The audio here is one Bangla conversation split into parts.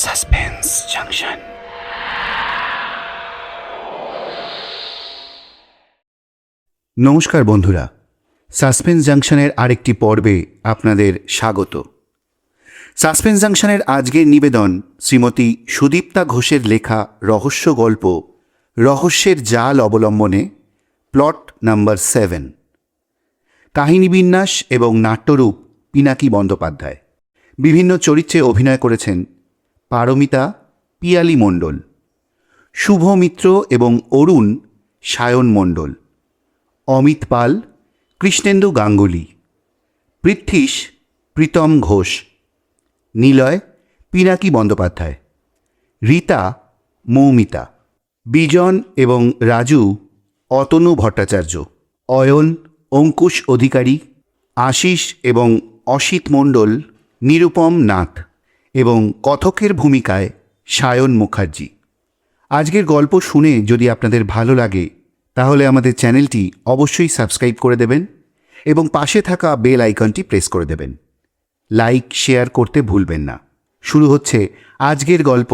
Suspense junction. নমস্কার বন্ধুরা, সাসপেন্স জাংশনের আরেকটি পর্বে আপনাদের স্বাগত। সাসপেন্স জাংশনের আজকের নিবেদন শ্রীমতী সুদীপ্তা ঘোষের লেখা রহস্য গল্প রহস্যের জাল অবলম্বনে প্লট নাম্বার 7। কাহিনী বিন্যাস এবং নাট্যরূপ পিনাকি বন্দ্যোপাধ্যায়। বিভিন্ন চরিত্রে অভিনয় করেছেন পারমিতা পিয়ালি মণ্ডল, শুভ মিত্র এবং অরুণ সায়ন মণ্ডল, অমিত পাল কৃষ্ণেন্দু গাঙ্গুলি, পৃথ্বীশ প্রীতম ঘোষ, নিলয় পিনাকি বন্দ্যোপাধ্যায়, রীতা মৌমিতা, বিজন এবং রাজু অতনু ভট্টাচার্য, অয়ন অঙ্কুশ অধিকারী, আশিস এবং অসিত মণ্ডল নিরুপম নাথ এবং কথকের ভূমিকায় সায়ন মুখার্জি। আজকের গল্প শুনে যদি আপনাদের ভালো লাগে তাহলে আমাদের চ্যানেলটি অবশ্যই সাবস্ক্রাইব করে দেবেন এবং পাশে থাকা বেল আইকনটি প্রেস করে দেবেন। লাইক শেয়ার করতে ভুলবেন না। শুরু হচ্ছে আজকের গল্প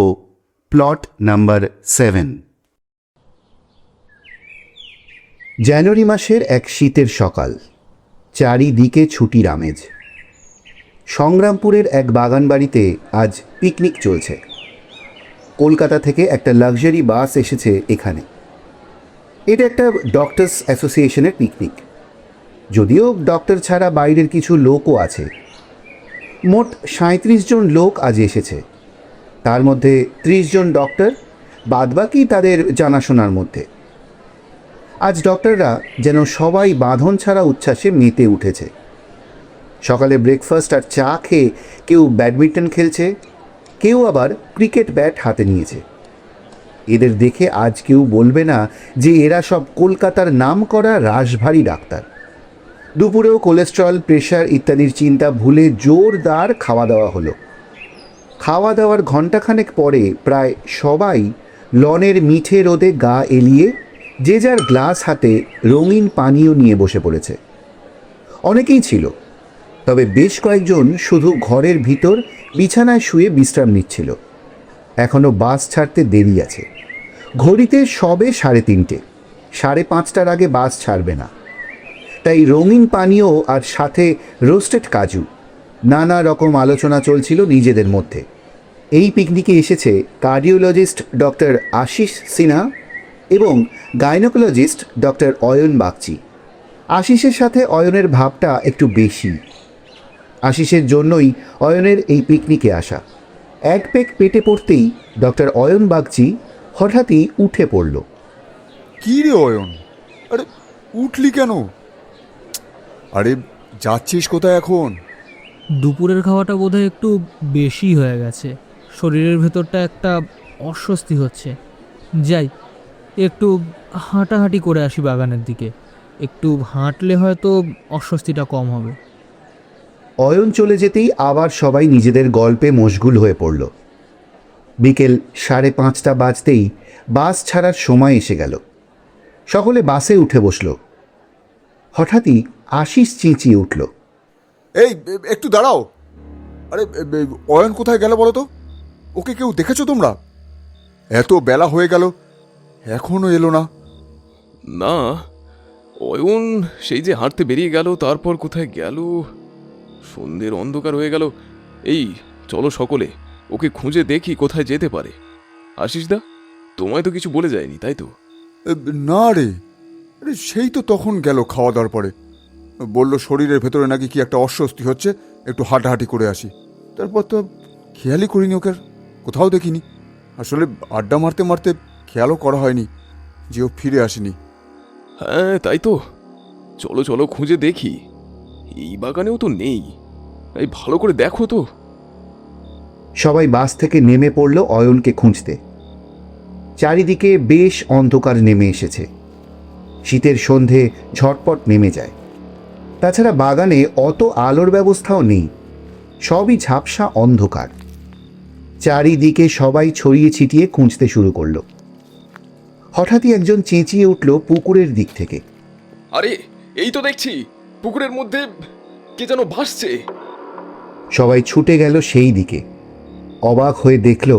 প্লট নাম্বার 7। জানুয়ারি মাসের এক শীতের সকাল, চারিদিকে ছুটির আমেজ। সংগ্রামপুরের এক বাগান বাড়িতে আজ পিকনিক চলছে। কলকাতা থেকে একটা লাক্সারি বাস এসেছে এখানে। এটা একটা ডক্টরস অ্যাসোসিয়েশনের পিকনিক, যদিও ডক্টর ছাড়া বাইরের কিছু লোকও আছে। মোট 37 জন লোক আজ এসেছে, তার মধ্যে 30 জন ডক্টর, বাদবাকি তাদের জানাশোনার মধ্যে। আজ ডক্টররা যেন সবাই বাঁধন ছাড়া উচ্ছ্বাসে মেতে উঠেছে। সকালে ব্রেকফাস্ট আর চা খেয়ে কেউ ব্যাডমিন্টন খেলছে, কেউ আবার ক্রিকেট ব্যাট হাতে নিয়েছে। এদের দেখে আজ কেউ বলবে না যে এরা সব কলকাতার নামকরা রাশভারী ডাক্তার। দুপুরেও কোলেস্ট্রল, প্রেশার ইত্যাদির চিন্তা ভুলে জোরদার খাওয়া দাওয়া হলো। খাওয়া দাওয়ার ঘণ্টাখানেক পরে প্রায় সবাই লনের মিঠে রোদে গা এলিয়ে যে যার গ্লাস হাতে রঙিন পানীয় নিয়ে বসে পড়েছে। অনেকেই ছিল, তবে বেশ কয়েকজন শুধু ঘরের ভিতর বিছানায় শুয়ে বিশ্রাম নিচ্ছিল। এখনও বাস ছাড়তে দেরি আছে। ঘড়িতে সবে 3:30, 5:30টার আগে বাস ছাড়বে না। তাই রঙিন পানীয় আর সাথে রোস্টেড কাজু, নানা রকম আলোচনা চলছিল নিজেদের মধ্যে। এই পিকনিকে এসেছে কার্ডিওলজিস্ট ডক্টর আশিস সিনহা এবং গাইনোকোলজিস্ট ডক্টর অয়ন বাগচি। আশিসের সাথে অয়নের ভাবটা একটু বেশি। আশিসের জন্যই অয়নের এই পিকনিকে আসা। এক পেক পেটে পড়তেই ডক্টর অয়ন বাগচি হঠাৎই উঠে পড়ল। কি রে অয়ন, আরে উঠলি কেন? আরে যাচ্ছিস কোথায় এখন? দুপুরের খাওয়াটা বোধহয় একটু বেশি হয়ে গেছে। শরীরের ভেতরটা একটা অস্বস্তি হচ্ছে। যাই, একটু হাঁটাহাঁটি করে আসি বাগানের দিকে। একটু হাঁটলে হয়তো অস্বস্তিটা কম হবে। অয়ন চলে যেতেই আবার সবাই নিজেদের গল্পে মশগুল হয়ে পড়ল। বিকেল 5:30 বাজতেই বাস ছাড়ার সময় এসে গেল। সকলে বাসে উঠে বসল। হঠাৎই আশিস চেঁচিয়ে উঠল, এই একটু দাঁড়াও। আরে অয়ন কোথায় গেল বলো তো? ওকে কেউ দেখেছো তোমরা? এত বেলা হয়ে গেল, এখনো এলো না। না, অয়ন সেই যে হাঁটতে বেরিয়ে গেল, তারপর কোথায় গেল? সন্ধ্যের অন্ধকার হয়ে গেল। এই চলো সকলে ওকে খুঁজে দেখি কোথায় যেতে পারে। আশিস দা, তোমায় তো কিছু বলে যায়নি, তাই তো? না রে, আরে সেই তো তখন গেল খাওয়া দাওয়ার পরে। বলল শরীরের ভেতরে নাকি কি একটা অস্বস্তি হচ্ছে, একটু হাঁটাহাঁটি করে আসি। তারপর তো খেয়ালই করিনি ওকে, কোথাও দেখিনি। আসলে আড্ডা মারতে মারতে খেয়ালও করা হয়নি যে ও ফিরে আসেনি। হ্যাঁ তাই তো, চলো চলো খুঁজে দেখি। এই বাগানেও তো নেই, এই ভালো করে দেখো তো। সবাই বাস থেকে নেমে পড়ল অয়নকে খুঁজতে। চারিদিকে বেশ অন্ধকার নেমে এসেছে। শীতের সন্ধে ঝটপট নেমে যায়। তাছাড়া বাগানে অত আলোর ব্যবস্থাও নেই, সবই ঝাপসা অন্ধকার। চারিদিকে সবাই ছড়িয়ে ছিটিয়ে খুঁজতে শুরু করলো। হঠাৎই একজন চেঁচিয়ে উঠল পুকুরের দিক থেকে, আরে এই তো দেখছি পুকুরের মধ্যে কে যেন ভাসছে। সবাই ছুটে গেল সেই দিকে। অবাক হয়ে দেখল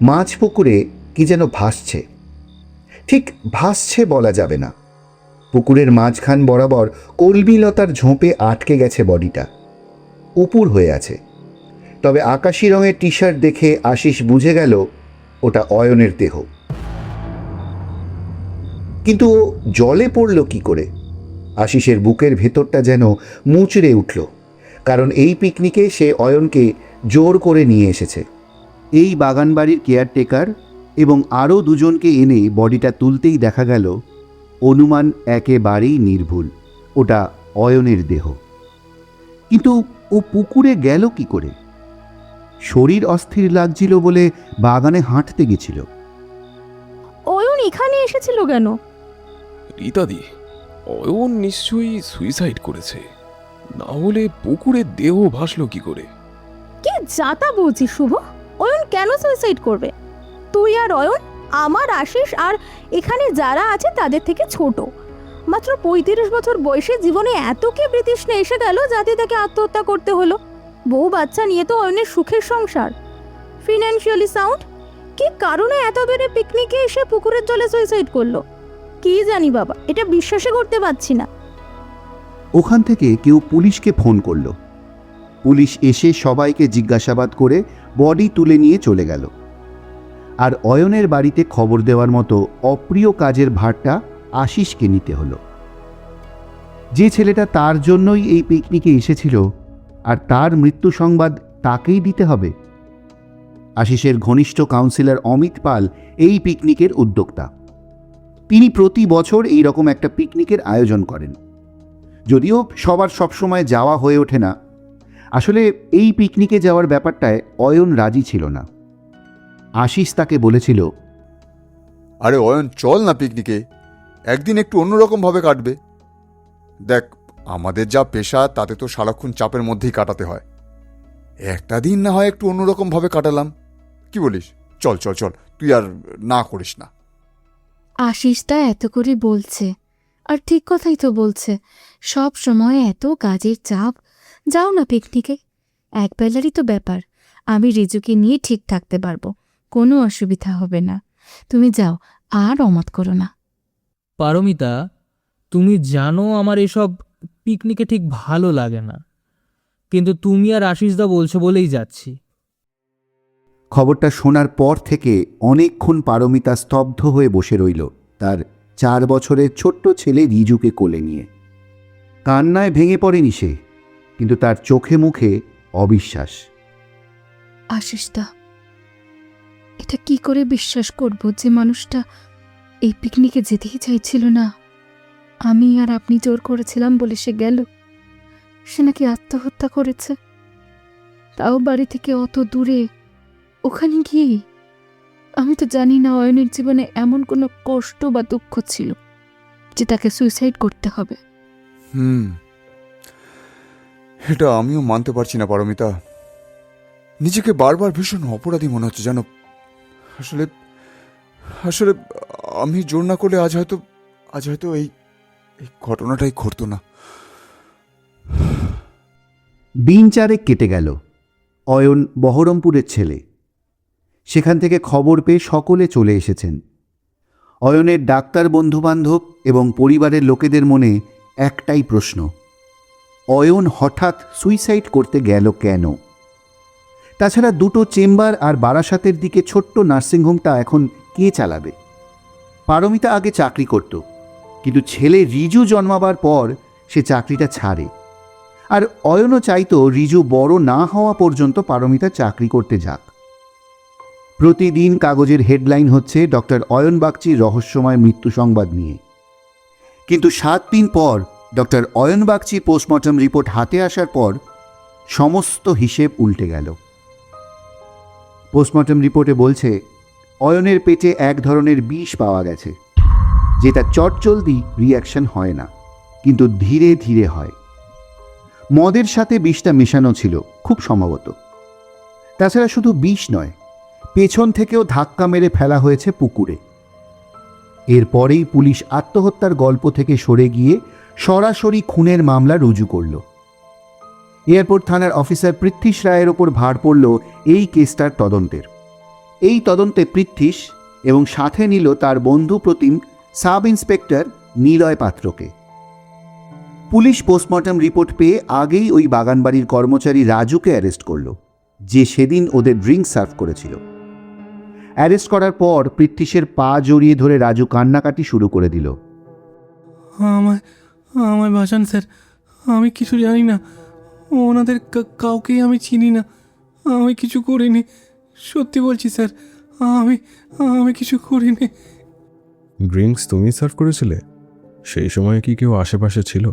মাছ পুকুরে কি যেন ভাসছে। ঠিক ভাসছে বলা যাবে না, পুকুরের মাঝখান বরাবর কলমিলতার ঝোপে আটকে গেছে বডিটা, উপুর হয়ে আছে। তবে আকাশি রঙের টি শার্ট দেখে আশিস বুঝে গেল ওটা অয়নের দেহ। কিন্তু ও জলে পড়ল কি করে? আশিসের বুকের ভেতরটা যেন মুচড়ে উঠল, কারণ এই পিকনিকে সে অয়নকে জোর করে নিয়ে এসেছে। এই বাগানবাড়ির কেয়ারটেকার এবং আরও দুজনকে এনে বডিটা তুলতেই দেখা গেল অনুমান একেবারেই নির্ভুল, ওটা অয়নের দেহ। কিন্তু ও পুকুরে গেল কি করে? শরীর অস্থির লাগছিল বলে বাগানে হাঁটতে গেছিল। অয়ন এখানে এসেছিল কেন? রীতাদি, অয়ন নিশ্চয়ই সুইসাইড করেছে, না হলে পুকুরে দেহ ভাসলো কি করে? কি যাতা বলছিস শুভ? অয়ন কেন সুইসাইড করবে? তুই আর অয়ন, আমার আশিস আর এখানে যারা আছে তাদের থেকে ছোট। মাত্র 35 বছর বয়সে জীবনে এত কি বৃতৃষ্ণা এসে গেল যাতে তাকে আত্মহত্যা করতে হলো? বউ বাচ্চা নিয়ে তো অয়নের সুখের সংসার, ফিনান্সিয়ালি সাউন্ড। কি কারণে এত দূরে পিকনিকে এসে পুকুরের জলে সুইসাইড করলো? কি জানি বাবা, এটা বিশ্বাসই করতে পারছি না। ওখান থেকে কেউ পুলিশকে ফোন করলো। পুলিশ এসে সবাইকে জিজ্ঞাসাবাদ করে বডি তুলে নিয়ে চলে গেল। আর অয়নের বাড়িতে খবর দেওয়ার মতো অপ্রিয় কাজের ভারটা আশিসকে নিতে হলো। যে ছেলেটা তার জন্যই এই পিকনিকে এসেছিল, আর তার মৃত্যু সংবাদ তাকেই দিতে হবে। আশিসের ঘনিষ্ঠ কাউন্সিলর অমিত পাল এই পিকনিকের উদ্যোক্তা। তিনি প্রতি বছর এই রকম একটা পিকনিকের আয়োজন করেন, যদিও সবার সবসময় যাওয়া হয়ে ওঠে না। আসলে এই পিকনিকে যাওয়ার ব্যাপারটায় অয়ন রাজি ছিল না। আশিস তাকে বলেছিল, আরে অয়ন, চল না পিকনিকে, একদিন একটু অন্যরকম ভাবে কাটবে। দেখ, আমাদের যা পেশা তাতে তো সারাক্ষণ চাপের মধ্যেই কাটাতে হয়। একটা দিন না হয় একটু অন্যরকম ভাবে কাটালাম, কি বলিস? চল চল চল, তুই আর না করিস না। আশিসটা এত করে বলছে, আর ঠিক কথাই তো বলছে। সব সময় এত কাজের চাপ, যাও না পিকনিকে, একবেলারই তো ব্যাপার। আমি রিজুকে নিয়ে ঠিক থাকতে পারবো, কোনো অসুবিধা হবে না। তুমি যাও, আর অমত করো না। পারমিতা, তুমি জানো আমার এসব পিকনিকে ঠিক ভালো লাগে না, কিন্তু তুমি আর আশিসদা বলছো বলেই যাচ্ছি। খবরটা শোনার পর থেকে অনেকক্ষণ পারমিতা স্তব্ধ হয়ে বসে রইল তার 4 বছরের ছোট্ট ছেলে রিজুকে কোলে নিয়ে। কান্নায় ভেঙে পড়েনি সে, কিন্তু তার চোখে মুখে অবিশ্বাস। আশিসদা, এটা কি করে বিশ্বাস করব যে মানুষটা এই পিকনিকে যেতেই চাইছিল না, আমি আর আপনি জোর করেছিলাম বলে সে গেল? সে নাকি আত্মহত্যা করেছে, তাও বাড়ি থেকে অত দূরে। ওখানে গিয়েই আমি তো জানি না অয়নের জীবনে এমন কোনো কষ্ট বা দুঃখ ছিল যে তাকে সুইসাইড করতে হবে। এটা আমিও মানতে পারছি না পারমিতা। নিজেকে বারবার ভীষণ অপরাধী মনে হচ্ছে জানো। আসলে আসলে আমি জোর না করলে আজ হয়তো এই ঘটনাটাই ঘটতো না। দিন 4 কেটে গেল। অয়ন বহরমপুরের ছেলে। সেখান থেকে খবর পেয়ে সকলে চলে এসেছেন। অয়নের ডাক্তার বন্ধুবান্ধব এবং পরিবারের লোকেদের মনে একটাই প্রশ্ন, অয়ন হঠাৎ সুইসাইড করতে গেল কেন? তাছাড়া 2টো চেম্বার আর বারাসাতের দিকে ছোট্ট নার্সিংহোমটা এখন কে চালাবে? পারমিতা আগে চাকরি করত, কিন্তু ছেলে রিজু জন্মাবার পর সে চাকরিটা ছাড়ে। আর অয়নও চাইতো রিজু বড় না হওয়া পর্যন্ত পারমিতা চাকরি করতে যাক। প্রতিদিন কাগজের হেডলাইন হচ্ছে ডক্টর অয়ন বাগচির রহস্যময় মৃত্যু সংবাদ নিয়ে। কিন্তু 7 দিন পর ডক্টর অয়ন বাগচির পোস্টমর্টম রিপোর্ট হাতে আসার পর সমস্ত হিসেব উল্টে গেল। পোস্টমর্টম রিপোর্টে বলছে অয়নের পেটে এক ধরনের বিষ পাওয়া গেছে, যেটা চটজলদি রিঅ্যাকশন হয় না, কিন্তু ধীরে ধীরে হয়। মদের সাথে বিষটা মেশানো ছিল খুব সম্ভবত। তাছাড়া শুধু বিষ নয়, পেছন থেকেও ধাক্কা মেরে ফেলা হয়েছে পুকুরে। এরপরেই পুলিশ আত্মহত্যার গল্প থেকে সরে গিয়ে সরাসরি খুনের মামলা রুজু করল। এয়ারপোর্ট থানার অফিসার পৃথ্বীশ রায়ের ওপর ভার পড়ল এই কেসটার তদন্তের। এই তদন্তে পৃথ্বীশ এবং সাথে নিল তার বন্ধু প্রতিম সাব ইন্সপেক্টর নিলয় পাত্রকে। পুলিশ পোস্টমর্টম রিপোর্ট পেয়ে আগেই ওই বাগানবাড়ির কর্মচারী রাজুকে অ্যারেস্ট করল, যে সেদিন ওদের ড্রিঙ্ক সার্ভ করেছিল। অ্যারেস্ট করার পর পৃথ্বীশের পা জড়িয়ে ধরে রাজু কান্নাকাটি শুরু করে দিল। আমায় আমায় বাঁচান স্যার, আমি কিছু জানি না, ওনাদের কাউকেই আমি চিনি না, আমি কিছু করিনি, সত্যি বলছি স্যার, আমি আমি কিছু করিনি। ড্রিঙ্কস তুমি সার্ভ করেছিলে? সেই সময় কি কেউ আশেপাশে ছিল?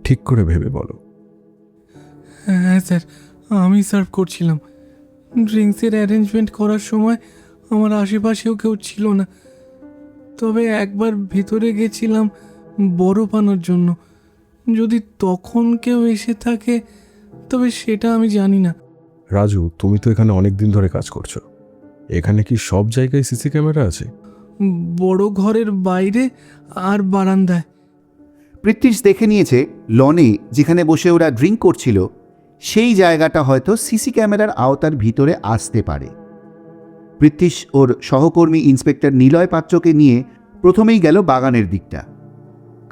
ঠিক করে ভেবে বলো। হ্যাঁ স্যার, আমি সার্ভ করছিলাম। ড্রিঙ্কসের অ্যারেঞ্জমেন্ট করার সময় আমার আশেপাশেও কেউ ছিল না, তবে একবার ভিতরে গেছিলাম বরফ আনার জন্য। যদি তখন কেউ এসে থাকে তবে সেটা আমি জানি না। রাজু, তুমি তো এখানে অনেক দিন ধরে কাজ করছো, এখানে কি সব জায়গায় সিসি ক্যামেরা আছে? বড় ঘরের বাইরে আর বারান্দায়। পৃথ্বীশ দেখে নিয়েছে লনে যেখানে বসে ওরা ড্রিঙ্ক করছিল সেই জায়গাটা হয়তো সিসি ক্যামেরার আওতার ভিতরে আসতে পারে। পৃথ্বীশ ওর সহকর্মী ইন্সপেক্টর নিলয় পাত্রকে নিয়ে প্রথমেই গেল বাগানের দিকটা,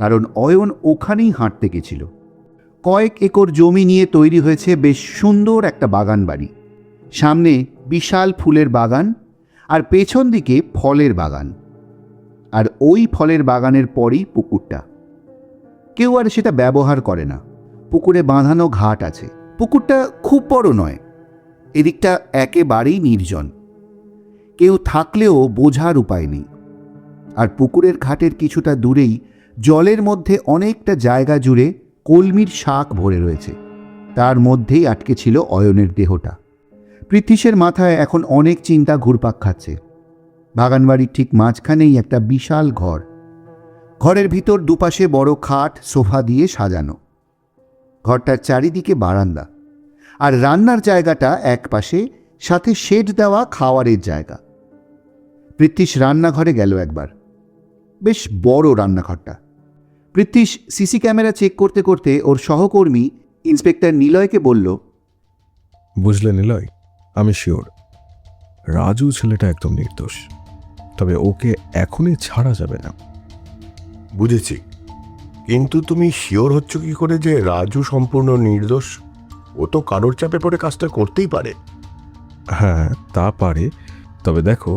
কারণ অয়ন ওখানেই হাঁটতে গেছিল। কয়েক একর জমি নিয়ে তৈরি হয়েছে বেশ সুন্দর একটা বাগান বাড়ি। সামনে বিশাল ফুলের বাগান আর পেছন দিকে ফলের বাগান, আর ওই ফলের বাগানের পরেই পুকুরটা। কেউ আর সেটা ব্যবহার করে না। পুকুরে বাঁধানো ঘাট আছে। পুকুরটা খুব বড় নয়, এদিকটা একেবারেই নির্জন, কেউ থাকলেও বোঝার উপায় নেই। আর পুকুরের ঘাটের কিছুটা দূরেই জলের মধ্যে অনেকটা জায়গা জুড়ে কলমির শাক ভরে রয়েছে। তার মধ্যেই আটকে ছিল অয়নের দেহটা। পৃথ্বীশের মাথায় এখন অনেক চিন্তা ঘুরপাক খাচ্ছে। বাগানবাড়ির ঠিক মাঝখানেই একটা বিশাল ঘর। ঘরের ভিতর দুপাশে বড় খাট সোফা দিয়ে সাজানো। ঘরটার চারিদিকে বারান্দা, আর রান্নার জায়গাটা এক পাশে, সাথে শেড দেওয়া খাওয়ারের জায়গা। পৃথ্বীশ রান্নাঘরে গেল একবার। বেশ বড় রান্নাঘরটা। পৃথ্বীশ সিসি ক্যামেরা চেক করতে করতে ওর সহকর্মী ইন্সপেক্টর নিলয়কে বলল, বুঝলে নিলয়, আমি শিওর রাজু ছেলেটা একদম নির্দোষ, তবে ওকে এখনই ছাড়া যাবে না। বুঝেছি, কিন্তু তুমি শিওর হচ্ছ কি করে যে রাজু সম্পূর্ণ নির্দোষ? ও তো কারোর চাপে পড়ে কাজটা করতেই পারে। হ্যাঁ, তা পারে, তবে দেখো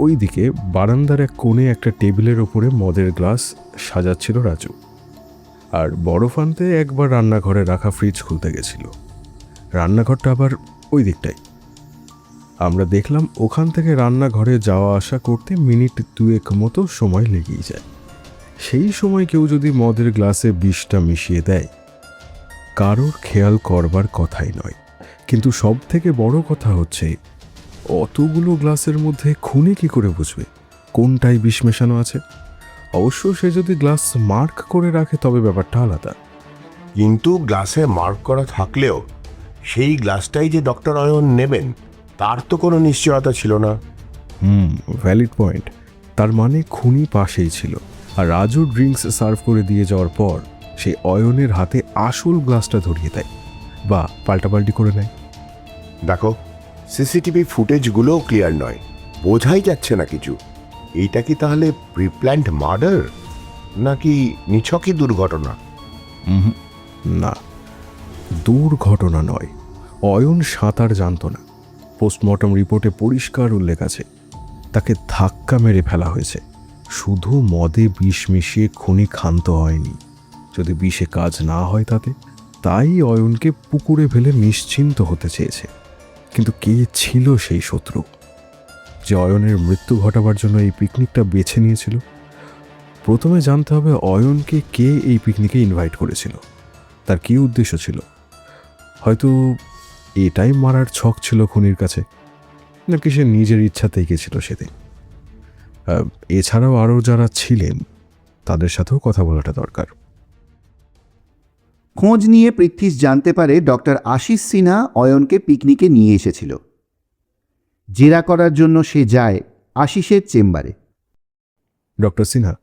ওইদিকে বারান্দার এক কোণে একটা টেবিলের ওপরে মদের গ্লাস সাজাচ্ছিল রাজু, আর বরফ আনতে একবার রান্নাঘরে রাখা ফ্রিজ খুলতে গেছিল। রান্নাঘরটা আবার ওই দিকটাই। আমরা দেখলাম ওখান থেকে রান্নাঘরে যাওয়া আসা করতে মিনিট 2 মতো সময় লেগেই যায়। সেই সময় কেউ যদি মদের গ্লাসে বিষটা মিশিয়ে দেয়, কারোর খেয়াল করবার কথাই নয়। কিন্তু সব থেকে বড় কথা হচ্ছে, অতগুলো গ্লাসের মধ্যে খুনে কি করে বুঝবে কোনটায় বিষ মেশানো আছে? অবশ্য সে যদি গ্লাস মার্ক করে রাখে তবে ব্যাপারটা আলাদা। কিন্তু গ্লাসে মার্ক করা থাকলেও সেই গ্লাসটাই যে ডক্টর অয়ন নেবেন তার তো কোনো নিশ্চয়তা ছিল না। Valid point. তার মানে খুনি পাশেই ছিল, আর রাজু ড্রিঙ্কস সার্ভ করে দিয়ে যাওয়ার পর সে অয়নের হাতে আসল গ্লাসটা ধরিয়ে দেয় বা পাল্টাপাল্টি করে নেয়। দেখো, সিসিটিভি ফুটেজগুলোও ক্লিয়ার নয়, বোঝাই যাচ্ছে না কিছু। এইটা কি তাহলে প্রিপ্ল্যান্ড মার্ডার নাকি নিছকই দুর্ঘটনা? না, দুর্ঘটনা নয়। অয়ন সাঁতার জানত না। পোস্টমর্টম রিপোর্টে পরিষ্কার উল্লেখ আছে, তাকে ধাক্কা মেরে ফেলা হয়েছে। শুধু মদে বিষ মিশিয়ে খুনি ক্ষান্ত হয়নি। যদি বিষে কাজ না হয় তাই অয়নকে পুকুরে ফেলে নিশ্চিন্ত হতে চেয়েছে। কিন্তু কে ছিল সেই শত্রু যে অয়নের মৃত্যু ঘটাবার জন্য এই পিকনিকটা বেছে নিয়েছিল? প্রথমে জানতে হবে অয়নকে কে এই পিকনিকে ইনভাইট করেছিল, তার কী উদ্দেশ্য ছিল। হয়তো এটাই মারার ছক ছিল খুনির কাছে, নাকি সে নিজের ইচ্ছাতেই গেছিল সেদিন। এছাড়াও আরও যারা ছিলেন তাদের সাথেও কথা বলাটা দরকার। খোঁজ নিয়ে পৃথ্বীশ জানতে পারে ডক্টর আশিস সিনহা অয়নকে পিকনিকে নিয়ে এসেছিল। জেরা করার জন্য সে যায় আশিসের চেম্বারে। ডক্টর সিনহা,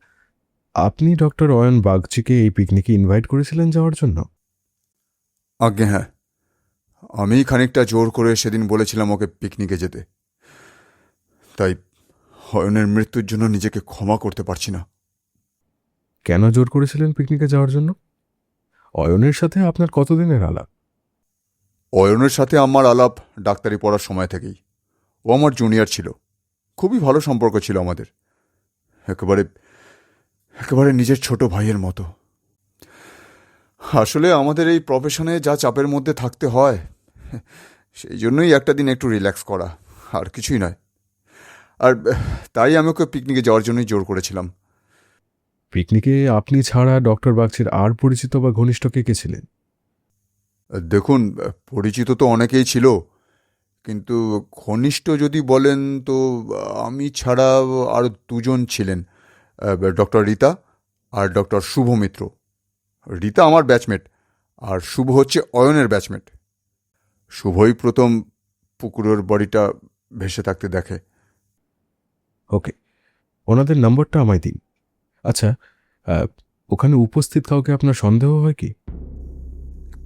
আপনি ডক্টর অয়ন বাগচিকে এই পিকনিকে ইনভাইট করেছিলেন যাওয়ার জন্য? আজ্ঞে হ্যাঁ, আমি খানিকটা জোর করে সেদিন বলেছিলাম ওকে পিকনিকে যেতে, তাই অয়নের মৃত্যুর জন্য নিজেকে ক্ষমা করতে পারছি না। কেন জোর করেছিলেন পিকনিকে যাওয়ার জন্য? অয়নের সাথে আপনার কতদিনের আলাপ? অয়নের সাথে আমার আলাপ ডাক্তারি পড়ার সময় থেকেই। ও আমার জুনিয়র ছিল, খুবই ভালো সম্পর্ক ছিল আমাদের, একেবারে একেবারে নিজের ছোট ভাইয়ের মতো। আসলে আমাদের এই প্রফেশনে যা চাপের মধ্যে থাকতে হয়, সেই জন্যই একটা দিন একটু রিল্যাক্স করা, আর কিছুই নয়। আর তাই আমি ওকে পিকনিকে যাওয়ার জন্যই জোর করেছিলাম। পিকনিকে আপনি ছাড়া ডক্টর বাগচির আর পরিচিত বা ঘনিষ্ঠ কে কে ছিলেন? দেখুন, পরিচিত তো অনেকেই ছিল, কিন্তু ঘনিষ্ঠ যদি বলেন তো আমি ছাড়া আরও দুজন ছিলেন, ডক্টর রীতা আর ডক্টর শুভ মিত্র। রীতা আমার ব্যাচমেট, আর শুভ হচ্ছে অয়নের ব্যাচমেট। শুভই প্রথম পুকুরের বডিটা ভেসে থাকতে দেখে। ওকে, ওনাদের নাম্বারটা আমায় দিন। আচ্ছা, ওখানে উপস্থিত কাউকে আপনার সন্দেহ হয় কি?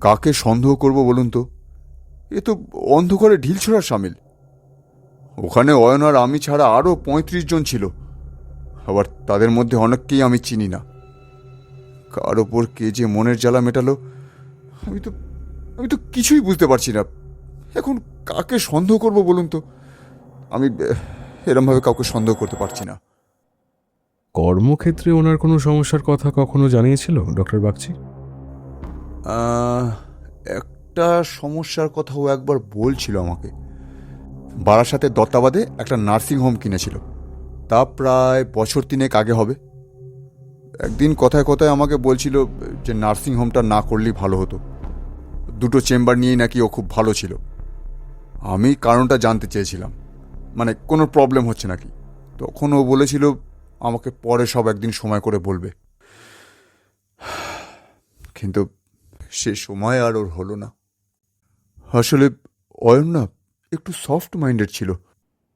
কাকে সন্দেহ করব বলুন তো? এ তো অন্ধকারে ঢিল ছোড়ার সামিল। ওখানে অয়ন আর আমি ছাড়া আরও ৩৫ জন ছিল, আবার তাদের মধ্যে অনেককেই আমি চিনি না। কার ওপর কে যে মনের জ্বালা মেটালো আমি তো কিছুই বুঝতে পারছি না। এখন কাকে সন্দেহ করব বলুন তো? আমি এরমভাবে কাউকে সন্দেহ করতে পারছি না। কর্মক্ষেত্রে ওনার কোনো সমস্যার কথা কখনো জানিয়েছিল ডক্টর বাগচি? একটা সমস্যার কথা ও একবার বলছিল আমাকে। বারাসাতে দত্তাবাদে একটা নার্সিংহোম কিনেছিল, তা প্রায় বছর ৩ আগে হবে। একদিন কথায় কথায় আমাকে বলছিল যে নার্সিংহোমটা না করলেই ভালো হতো। 2টো চেম্বার নিয়েই নাকি ও খুব ভালো ছিল। আমি কারণটা জানতে চেয়েছিলাম, মানে কোনো প্রবলেম হচ্ছে নাকি। তখন ও বলেছিল আমাকে পরে সব একদিন সময় করে বলবে, কিন্তু সে সময় আর ওর হলো না। আসলে অয়ন না একটু সফট মাইন্ডেড ছিল।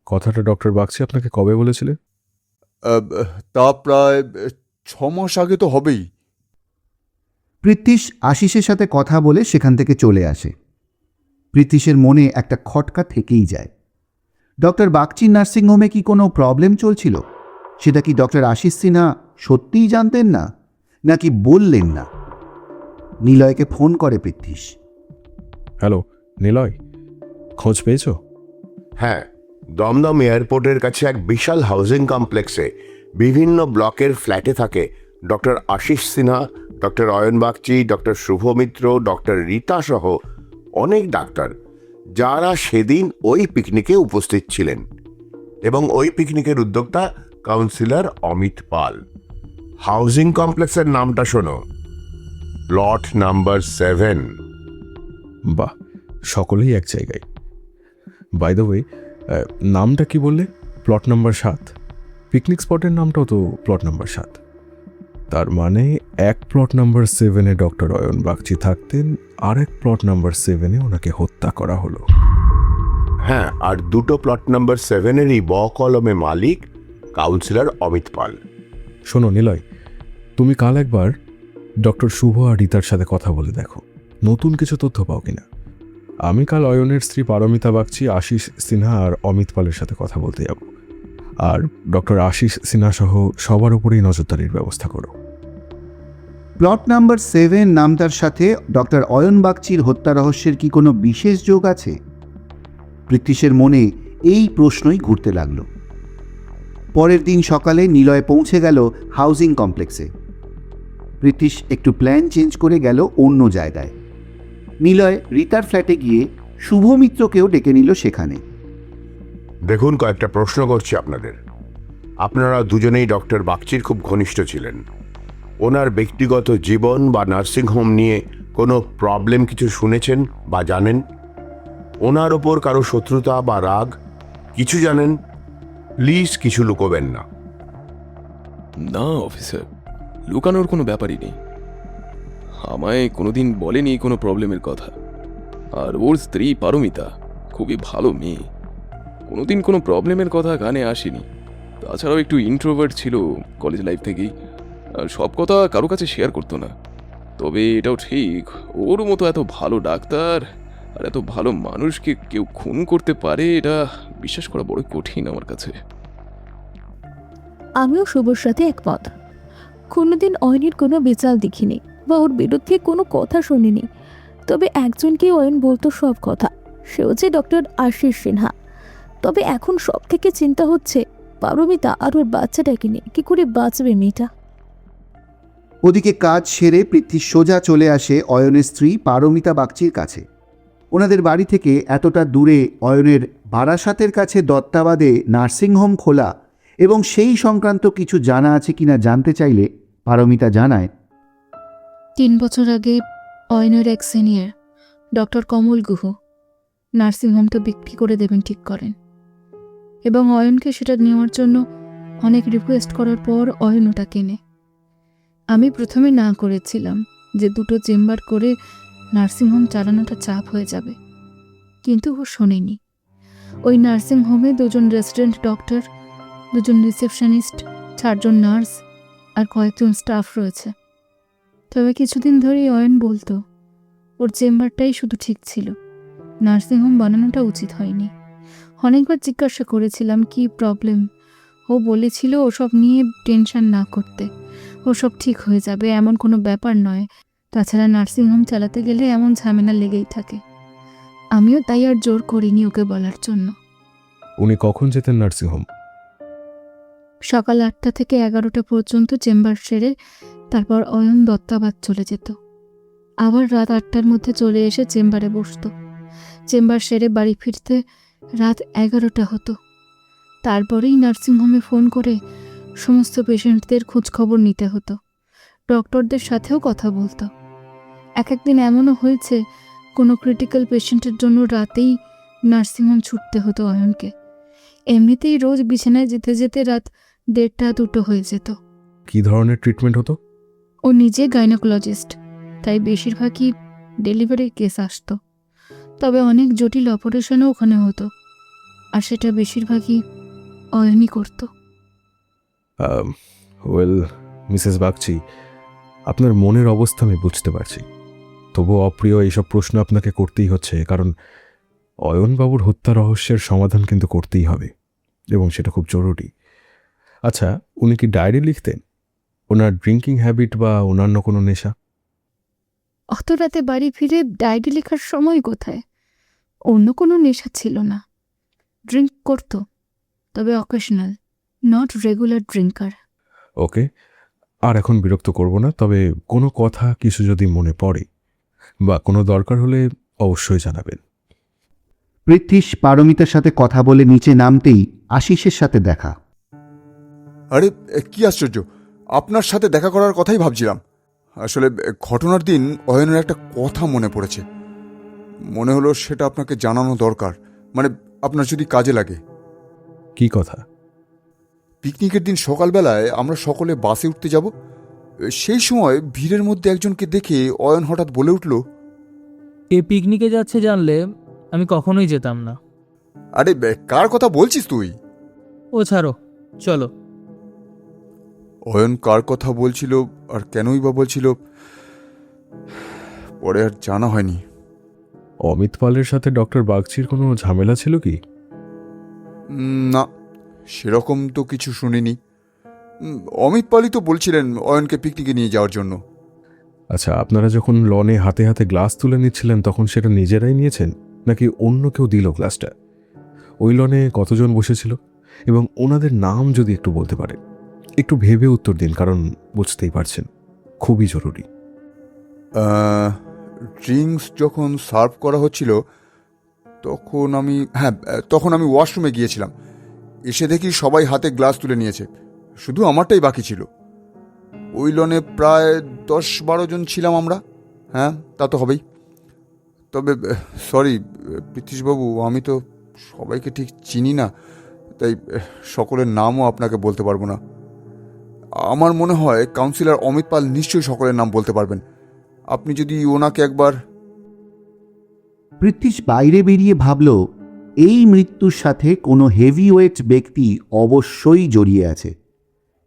কথাটা ডক্টর বাগচি আপনাকে কবে বলেছিলেন? তা প্রায় 6 মাস আগে তো হবেই। পৃথ্বীশ আশিসের সাথে কথা বলে সেখান থেকে চলে আসে। পৃথ্বীশের মনে একটা খটকা থেকেই যায়। ডক্টর বাগচির নার্সিংহোমে কি কোনো প্রবলেম চলছিল? সেটা কি ডক্টর আশিস সিনহা সত্যিই জানতেন না, নাকি বললেন না? নিলয়কে ফোন করে পৃথ্বীশ। হ্যালো নিলয়, খোঁজ পেয়েছো? হ্যাঁ, দমদম এয়ারপোর্টের কাছে এক বিশাল হাউজিং কমপ্লেক্সে বিভিন্ন ব্লকের ফ্ল্যাটে থাকে doctor Ashis Sinha, doctor Ayan Bagchi, doctor Shubho Mitra, doctor Rita সহ অনেক ডাক্তার, যারা সেদিন ওই পিকনিকে উপস্থিত ছিলেন। এবং ওই পিকনিকের উদ্যোক্তা কাউন্সিলর অমিত পাল। হাউজিং কমপ্লেক্সের নামটা শোনো, প্লট নাম্বার 7। বাহ, সকলেই এক জায়গায়। বাই দ্য ওয়ে, নামটা কি বললে? Plot number 7। পিকনিক স্পটের নামটাও তো প্লট নাম্বার 7। তার মানে এক প্লট নাম্বার 7-এ ডক্টর অয়ন বাগচি থাকতেন, আর এক প্লট নাম্বার 7-এ ওনাকে হত্যা করা হলো। হ্যাঁ, আর 2টো প্লট নাম্বার 7-এরই কলমে মালিক কাউন্সিলর অমিত পাল। শোনো নিলয়, তুমি কাল একবার ডক্টর শুভ আর রীতার সাথে কথা বলে দেখো, নতুন কিছু তথ্য পাও কিনা। আমি কাল অয়নের স্ত্রী পারমিতা বাগচি, আশিস সিনহা আর অমিত পালের সাথে কথা বলতে যাব। আর ডক্টর আশিস সিনহা সহ সবার উপরেই নজরদারির ব্যবস্থা করো। প্লট নাম্বার 7 নামটার সাথে ডক্টর অয়ন বাগচির হত্যা রহস্যের কি কোনো বিশেষ যোগ আছে? পৃথ্বীশের মনে এই প্রশ্নই ঘুরতে লাগলো। পরের দিন সকালে নিলয় পৌঁছে গেল হাউজিং কমপ্লেক্সে। পৃথ্বীশ একটু প্ল্যান চেঞ্জ করে গেল অন্য জায়গায়। নিলয় রীতার ফ্ল্যাটে গিয়ে শুভ মিত্রকেও ডেকে নিল সেখানে। দেখুন, কয়েকটা প্রশ্ন করছি আপনাদের। আপনারা দুজনেই ডক্টর বাগচির খুব ঘনিষ্ঠ ছিলেন। ওনার ব্যক্তিগত জীবন বা নার্সিংহোম নিয়ে কোনো প্রবলেম কিছু শুনেছেন বা জানেন? ওনার ওপর কারো শত্রুতা বা রাগ কিছু জানেন? প্লিজ কিছু লুকোবেন না। না অফিসার, লুকানোর কোনো ব্যাপারই নেই। আমায় কোনোদিন বলেনি কোনো প্রবলেমের কথা। আর ওর স্ত্রী পারমিতা খুবই ভালো মেয়ে, কোনোদিন কোনো প্রবলেমের কথা কানে আসেনি। তাছাড়াও একটু ইন্ট্রোভার্ট ছিল কলেজ লাইফ থেকেই, আর সব কথা কারো কাছে শেয়ার করতো না। তবে এটাও ঠিক, ওর মতো এত ভালো ডাক্তার আর এত ভালো মানুষকে কেউ খুন করতে পারে, এটা বিশ্বাস করা বড় কঠিন আমার কাছে। আমিও শুভর সাথে একমত। কোনোদিন অয়নের কোনো বেচাল দেখিনি বা ওর বিরুদ্ধে কোনো কথা শুনিনি, তবে একজনকে অয়ন বলতো সব কথা, সে হচ্ছে ডক্টর আশিস সিনহা। তবে এখন সব থেকে চিন্তা হচ্ছে পারমিতা আর ওর বাচ্চাটাকে নিয়ে কি করে বাঁচবে মেয়েটা। ওদিকে কাজ সেরে পৃথ্বী সোজা চলে আসে অয়নের স্ত্রী পারমিতা বাগচির কাছে। ওনাদের বাড়ি থেকে এতটা দূরে অয়নের বারাসাতের কাছে দত্তাবাদে নার্সিংহোম খোলা এবং সেই সংক্রান্ত কিছু জানা আছে কিনা জানতে চাইলে পারমিতা জানায়, 3 বছর আগে অয়নের এক সিনিয়র ডক্টর কমল গুহ নার্সিংহোমটা বিক্রি করে দেবেন ঠিক করেন, এবং অয়নকে সেটা নেওয়ার জন্য অনেক রিকোয়েস্ট করার পর অয়ন ওটা কেনে। আমি প্রথমে না করেছিলাম যে 2টো চেম্বার করে নার্সিংহোম চালানোটা চাপ হয়ে যাবে, কিন্তু ও শোনেনি। ওই নার্সিংহোমে 2 জন রেসিডেন্ট ডক্টর, 2 জন রিসেপশনিস্ট, 4 জন নার্স আর কয়েকজন স্টাফ রয়েছে। তবে কিছুদিন ধরেই অয়ন বলতো ওর চেম্বারটাই শুধু ঠিক ছিল, নার্সিংহোম বানানোটা উচিত হয়নি। অনেকবার জিজ্ঞাসা করেছিলাম কি প্রবলেম, ও বলেছিল ওসব নিয়ে টেনশন না করতে, ওসব ঠিক হয়ে যাবে, এমন কোনো ব্যাপার নয়। তাছাড়া নার্সিংহোম চালাতে গেলে এমন ঝামেলা লেগেই থাকে। আমিও তাই আর জোর করিনি ওকে বলার জন্য। উনি কখন যেতেন নার্সিংহোম? সকাল 8টা থেকে 11টা পর্যন্ত চেম্বার সেরে তারপর অয়ন দত্তাবাদ চলে যেত। আবার রাত 8টার মধ্যে চলে এসে চেম্বারে বসত। চেম্বার সেরে বাড়ি ফিরতে রাত 11টা হতো। তারপরেই নার্সিংহোমে ফোন করে সমস্ত পেশেন্টদের খোঁজখবর নিতে হতো, ডক্টরদের সাথেও কথা বলতো। একদিন এমনও হয়েছে কোনো ক্রিটিক্যাল পেশেন্টের জন্য রাতেই নার্সিংহোম ছুটতে হতো অয়নকে। এমনিতেই রোজ বিছানায় যেতে যেতে রাত 1:30-2টো হয়ে যেত। কি ধরনের ট্রিটমেন্ট হতো? ও নিজে গাইনোকোলজিস্ট, তাই বেশিরভাগই ডেলিভারির কেস আসতো। তবে অনেক জটিল অপারেশনও ওখানে হতো, আর সেটা বেশিরভাগই অয়নই করত। ওয়েল মিসেস বাগচি, আপনার মনের অবস্থা আমি বুঝতে পারছি। তবু অপ্রিয় এইসব প্রশ্ন আপনাকে করতেই হচ্ছে, কারণ অয়নবাবুর হত্যা রহস্যের সমাধান কিন্তু করতেই হবে, এবং সেটা খুব জরুরি। আচ্ছা, উনি কি ডায়েরি লিখতেন? ওনার ড্রিঙ্কিং হ্যাবিট বা অন্যান্য কোনো নেশা? অত রাতে বাড়ি ফিরে ডায়েরি লেখার সময় কোথায়? অন্য কোনো নেশা ছিল না। ড্রিঙ্ক করত, তবে অকেশনাল, নট রেগুলার ড্রিঙ্কার। ওকে, আর এখন বিরক্ত করব না, তবে কোনো কথা কিছু যদি মনে পড়ে বা কোনো দরকার হলে অবশ্যই জানাবেন। পৃথ্বীশ পারমিতার সাথে কথা বলে নিচে নামতেই আশিসের সাথে দেখা। আরে কি আশ্চর্য, আপনার সাথে দেখা করার কথাই ভাবছিলাম। আসলে ঘটনার দিন অয়নের একটা কথা মনে পড়েছে, মনে হলো সেটা আপনাকে জানানো দরকার, মানে আপনার যদি কাজে লাগে। কি কথা? পিকনিকের দিন সকালবেলায় আমরা সকলে বাসে উঠতে যাব, সেই সময় ভিড়ের মধ্যে একজনকে দেখে অয়ন হঠাৎ বলে উঠল, এ পিকনিকে যাচ্ছে জানলে আমি কখনোই যেতাম না। আরে কার কথা বলছিস তুই? ও ছাড়ো, চলো। অয়ন কার কথা বলছিল আর কেনই বা বলছিল পরে আর জানা হয়নি। অমিত পালের সাথে ডক্টর বাগচির কোনো ঝামেলা ছিল কি? না, সেরকম তো কিছু শুনিনি। অমিত পালই তো বলছিলেন অয়নকে পিকনিকে নিয়ে যাওয়ার জন্য। আচ্ছা, আপনারা যখন লনে হাতে হাতে গ্লাস তুলে নিচ্ছিলেন তখন সেটা নিজেরাই নিয়েছেন নাকি অন্য কেউ দিল গ্লাসটা? ওই লনে কতজন বসেছিল এবং ওনাদের নাম যদি একটু বলতে পারেন? একটু ভেবে উত্তর দিন, কারণ বুঝতেই পারছেন খুবই জরুরি। ড্রিঙ্কস যখন সার্ভ করা হচ্ছিল তখন আমি ওয়াশরুমে গিয়েছিলাম। এসে দেখি সবাই হাতে গ্লাস তুলে নিয়েছে, শুধু আমারটাই বাকি ছিল। ওই লনে প্রায় 10-12 জন ছিলাম আমরা। হ্যাঁ, তা তো হবেই। তবে সরি পৃথ্বীশবাবু, আমি তো সবাইকে ঠিক চিনি না, তাই সকলের নামও আপনাকে বলতে পারবো না। আমার মনে হয় কাউন্সিলর অমিত পাল নিশ্চয়ই সকলের নাম বলতে পারবেন। আপনি যদি ওনাকে একবার। পৃথ্বীশ বাইরে বেরিয়ে ভাবল এই মৃত্যুর সাথে কোনো হেভিওয়েট ব্যক্তি অবশ্যই জড়িয়ে আছে।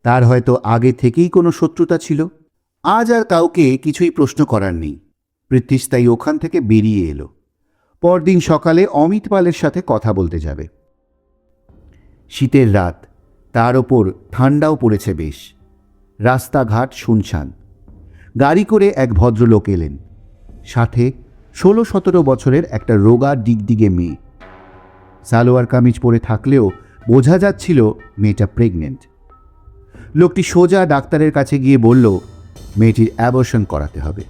তার হয়তো আগে থেকেই কোনো শত্রুতা ছিল। আজ আর কাউকে কিছুই প্রশ্ন করার নেই। পৃথ্বীশ তাই ওখান থেকে বেরিয়ে এলো। পরদিন সকালে অমিত পালের সাথে কথা বলতে যাবে। শীতের রাত, তার ওপর ঠান্ডাও পড়েছে বেশ। রাস্তাঘাট শুনশান। গাড়ি করে এক ভদ্রলোক এলেন, সাথে 16-17 বছরের একটা রোগা ডিগডিগে মেয়ে। সালোয়ার কামিজ পরে থাকলেও বোঝা যাচ্ছিল মেয়েটা প্রেগনেন্ট। লোকটি সোজা ডাক্তারের কাছে গিয়ে বলল মেয়েটির অ্যাবর্শন করাতে হবে।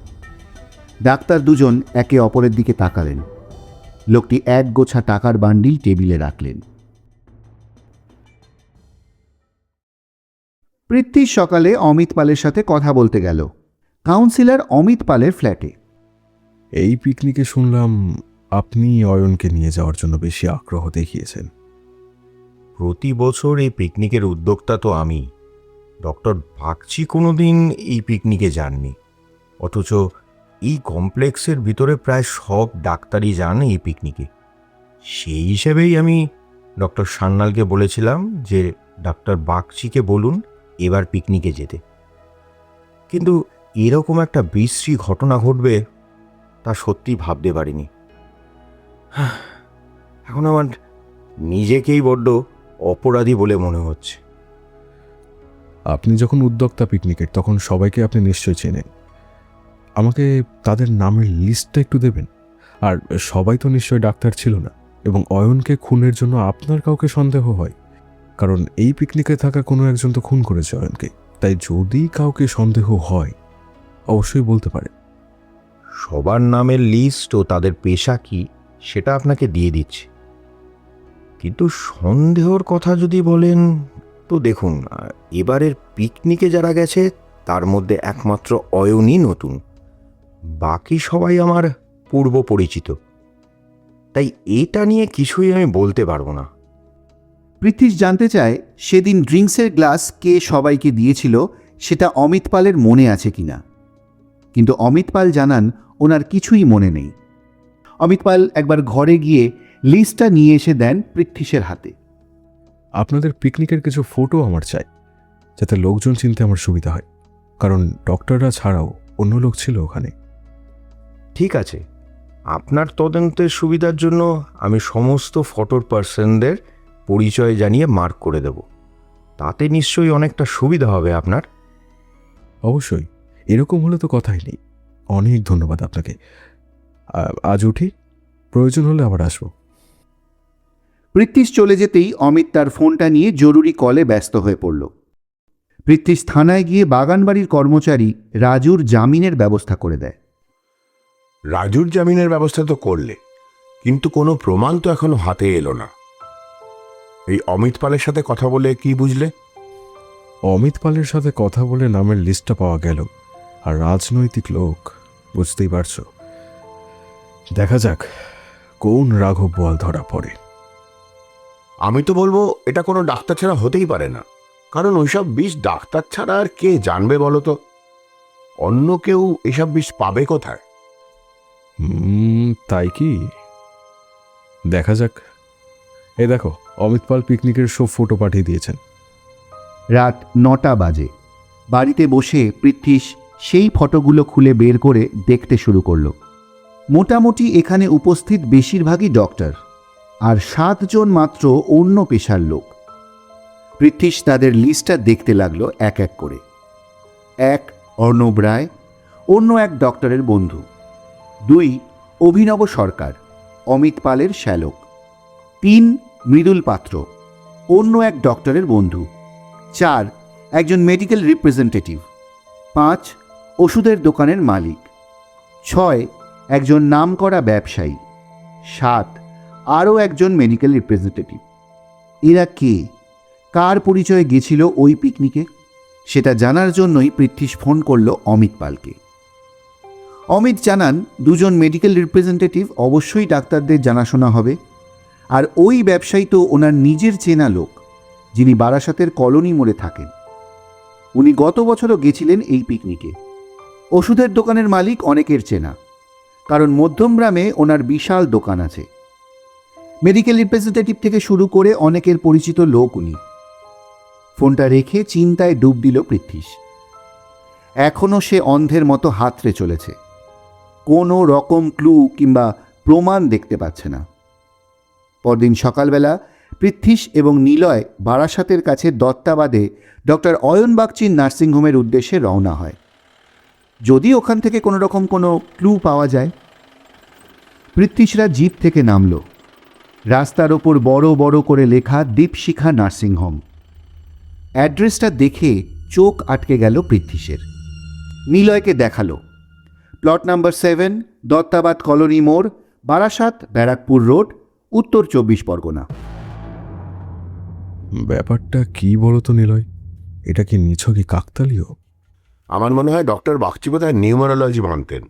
ডাক্তার দুজন একে অপরের দিকে তাকালেন। লোকটি এক গোছা টাকার বান্ডিল টেবিলে রাখলেন। পৃথ্বীশ সকালে অমিত পালের সাথে কথা বলতে গেল কাউন্সিলর অমিত পালের ফ্ল্যাটে। এই পিকনিকে শুনলাম আপনি অয়নকে নিয়ে যাওয়ার জন্য বেশি আগ্রহ দেখিয়েছেন। প্রতি বছর এই পিকনিকের উদ্যোক্তা তো আমি। ডক্টর বাগচি কোনোদিন এই পিকনিকে যাননি, অথচ এই কমপ্লেক্সের ভিতরে প্রায় সব ডাক্তারই যান এই পিকনিকে। সেই হিসেবেই আমি ডক্টর সান্যালকে বলেছিলাম যে ডাক্তার বাগচিকে বলুন এবার পিকনিকে যেতে। কিন্তু এরকম একটা বিশ্রী ঘটনা ঘটবে তা সত্যি ভাবতে পারিনি। এখন আমার নিজেকেই বড্ড অপরাধী বলে মনে হচ্ছে। আপনি যখন উদ্যোক্তা পিকনিকের, তখন সবাইকে আপনি নিশ্চয়ই চেনেন। আমাকে তাদের নামের লিস্টটা একটু দেবেন। আর সবাই তো নিশ্চয়ই ডাক্তার ছিল না, এবং অয়নকে খুনের জন্য আপনার কাউকে সন্দেহ হয়, কারণ এই পিকনিকে থাকা কোনো একজন তো খুন করেছে অয়নকে। তাই যদি কাউকে সন্দেহ হয় অবশ্যই বলতে পারে। সবার নামের লিস্ট ও তাদের পেশা কি সেটা আপনাকে দিয়ে দিচ্ছি, কিন্তু সন্দেহর কথা যদি বলেন তো দেখুন, এবারের পিকনিকে যারা গেছে তার মধ্যে একমাত্র অয়নই নতুন, বাকি সবাই আমার পূর্ব পরিচিত। তাই এটা নিয়ে কিছুই আমি বলতে পারবো না। পৃথ্বীশ জানতে চায় সেদিন ড্রিঙ্কসের গ্লাস কে সবাইকে দিয়েছিল সেটা অমিত পালের মনে আছে কিনা। কিন্তু অমিত পাল জানান ওনার কিছুই মনে নেই। অমিত পাল একবার ঘরে গিয়ে লিস্টটা নিয়ে এসে দেন পৃথ্বীশের হাতে। আপনাদের পিকনিকের কিছু ফটো আমার চাই, যাতে লোকজন চিনতে আমার সুবিধা হয়, কারণ ডক্টররা ছাড়াও অন্য লোক ছিল ওখানে। ঠিক আছে, আপনার তদন্তের সুবিধার জন্য আমি সমস্ত ফটোর পার্সনদের পরিচয় জানিয়ে মার্ক করে দেব। তাতে নিশ্চয়ই অনেকটা সুবিধা হবে আপনার। অবশ্যই, এরকম হলে তো কথাই নেই। অনেক ধন্যবাদ আপনাকে। আজ উঠি, প্রয়োজন হলে আবার আসবো। পৃথ্বীশ চলে যেতেই অমিত তার ফোনটা নিয়ে জরুরি কলে ব্যস্ত হয়ে পড়ল। পৃথ্বীশ থানায় গিয়ে বাগানবাড়ির কর্মচারী রাজুর জামিনের ব্যবস্থা করে দেয়। রাজুর জামিনের ব্যবস্থা তো করলে, কিন্তু কোনো প্রমাণ তো এখনো হাতে এলো না। এই অমিত পালের সাথে কথা বলে কি বুঝলে? অমিত পালের সাথে কথা বলে নামের লিস্টটা পাওয়া গেল, আর রাজনৈতিক লোক, বুঝতেই পারছো। দেখা যাক কোন রাঘব বোয়াল ধরা পড়ে। আমি তো বলবো এটা কোনো ডাক্তার ছাড়া হতেই পারে না, কারণ ওইসব বিষ ডাক্তার ছাড়া আর কে জানবে বলো তো? অন্য কেউ এসব বিষ পাবে কোথায়? তাই কি? দেখা যাক। এই দেখো, অমিত পাল পিকনিকের সব ফটো পাঠিয়ে দিয়েছেন। রাত 9টা বাজে। বাড়িতে বসে পৃথ্বীশ সেই ফটোগুলো খুলে বের করে দেখতে শুরু করল। মোটামুটি এখানে উপস্থিত বেশিরভাগই ডক্টর, আর 7 জন মাত্র অন্য পেশার লোক। পৃথ্বীশ তাদের লিস্টটা দেখতে লাগলো এক এক করে। 1 অর্ণব রায়, অন্য এক ডক্টরের বন্ধু। 2 অভিনব সরকার, অমিত পালের শ্যালক। 3 মৃদুল পাত্র, অন্য এক ডক্টরের বন্ধু। 4 একজন মেডিকেল রিপ্রেজেন্টেটিভ। 5 ওষুধের দোকানের মালিক। 6 একজন নামকরা ব্যবসায়ী। 7 আরও একজন মেডিকেল রিপ্রেজেন্টেটিভ। এরা কে, কার পরিচয়ে গেছিল ওই পিকনিকে, সেটা জানার জন্যই পৃথ্বীশ ফোন করল অমিত পালকে। অমিত জানান 2 জন মেডিকেল রিপ্রেজেন্টেটিভ অবশ্যই ডাক্তারদের জানাশোনা হবে, আর ওই ব্যবসায়ী তো ওনার নিজের চেনা লোক, যিনি বারাসাতের কলোনি মোড়ে থাকেন। উনি গত বছরও গেছিলেন এই পিকনিকে। ওষুধের দোকানের মালিক অনেকের চেনা, কারণ মধ্যমগ্রামে ওনার বিশাল দোকান আছে। মেডিকেল রিপ্রেজেন্টেটিভ থেকে শুরু করে অনেকের পরিচিত লোক উনি। ফোনটা রেখে চিন্তায় ডুব দিল পৃথ্বীশ। এখনও সে অন্ধের মতো হাতড়ে চলেছে। কোনো রকম ক্লু কিংবা প্রমাণ দেখতে পাচ্ছে না। পরদিন সকালবেলা পৃথ্বীশ এবং নিলয় বারাসাতের কাছে দত্তাবাদে ডক্টর অয়ন বাগচির নার্সিংহোমের উদ্দেশ্যে রওনা হয়, যদি ওখান থেকে কোনো রকম কোনো ক্লু পাওয়া যায়। পৃথ্বীশরা জিপ থেকে নামল। রাস্তার ওপর বড় বড় করে লেখা দীপশিখা নার্সিংহোম। অ্যাড্রেসটা দেখে চোখ আটকে গেল পৃথ্বীশের। নিলয়কে দেখালো, প্লট নাম্বার 7, দত্তাবাদ কলোনি মোড়, বারাসাত, ব্যারাকপুর রোড, উত্তর 24 পরগনা। ব্যাপারটা কি বলো তো নিলয়, এটা কি নিছকই কাকতালীয়? আমার মনে হয় ডক্টর বাগচি বোধহয় নিউমারোলজি মানতেন,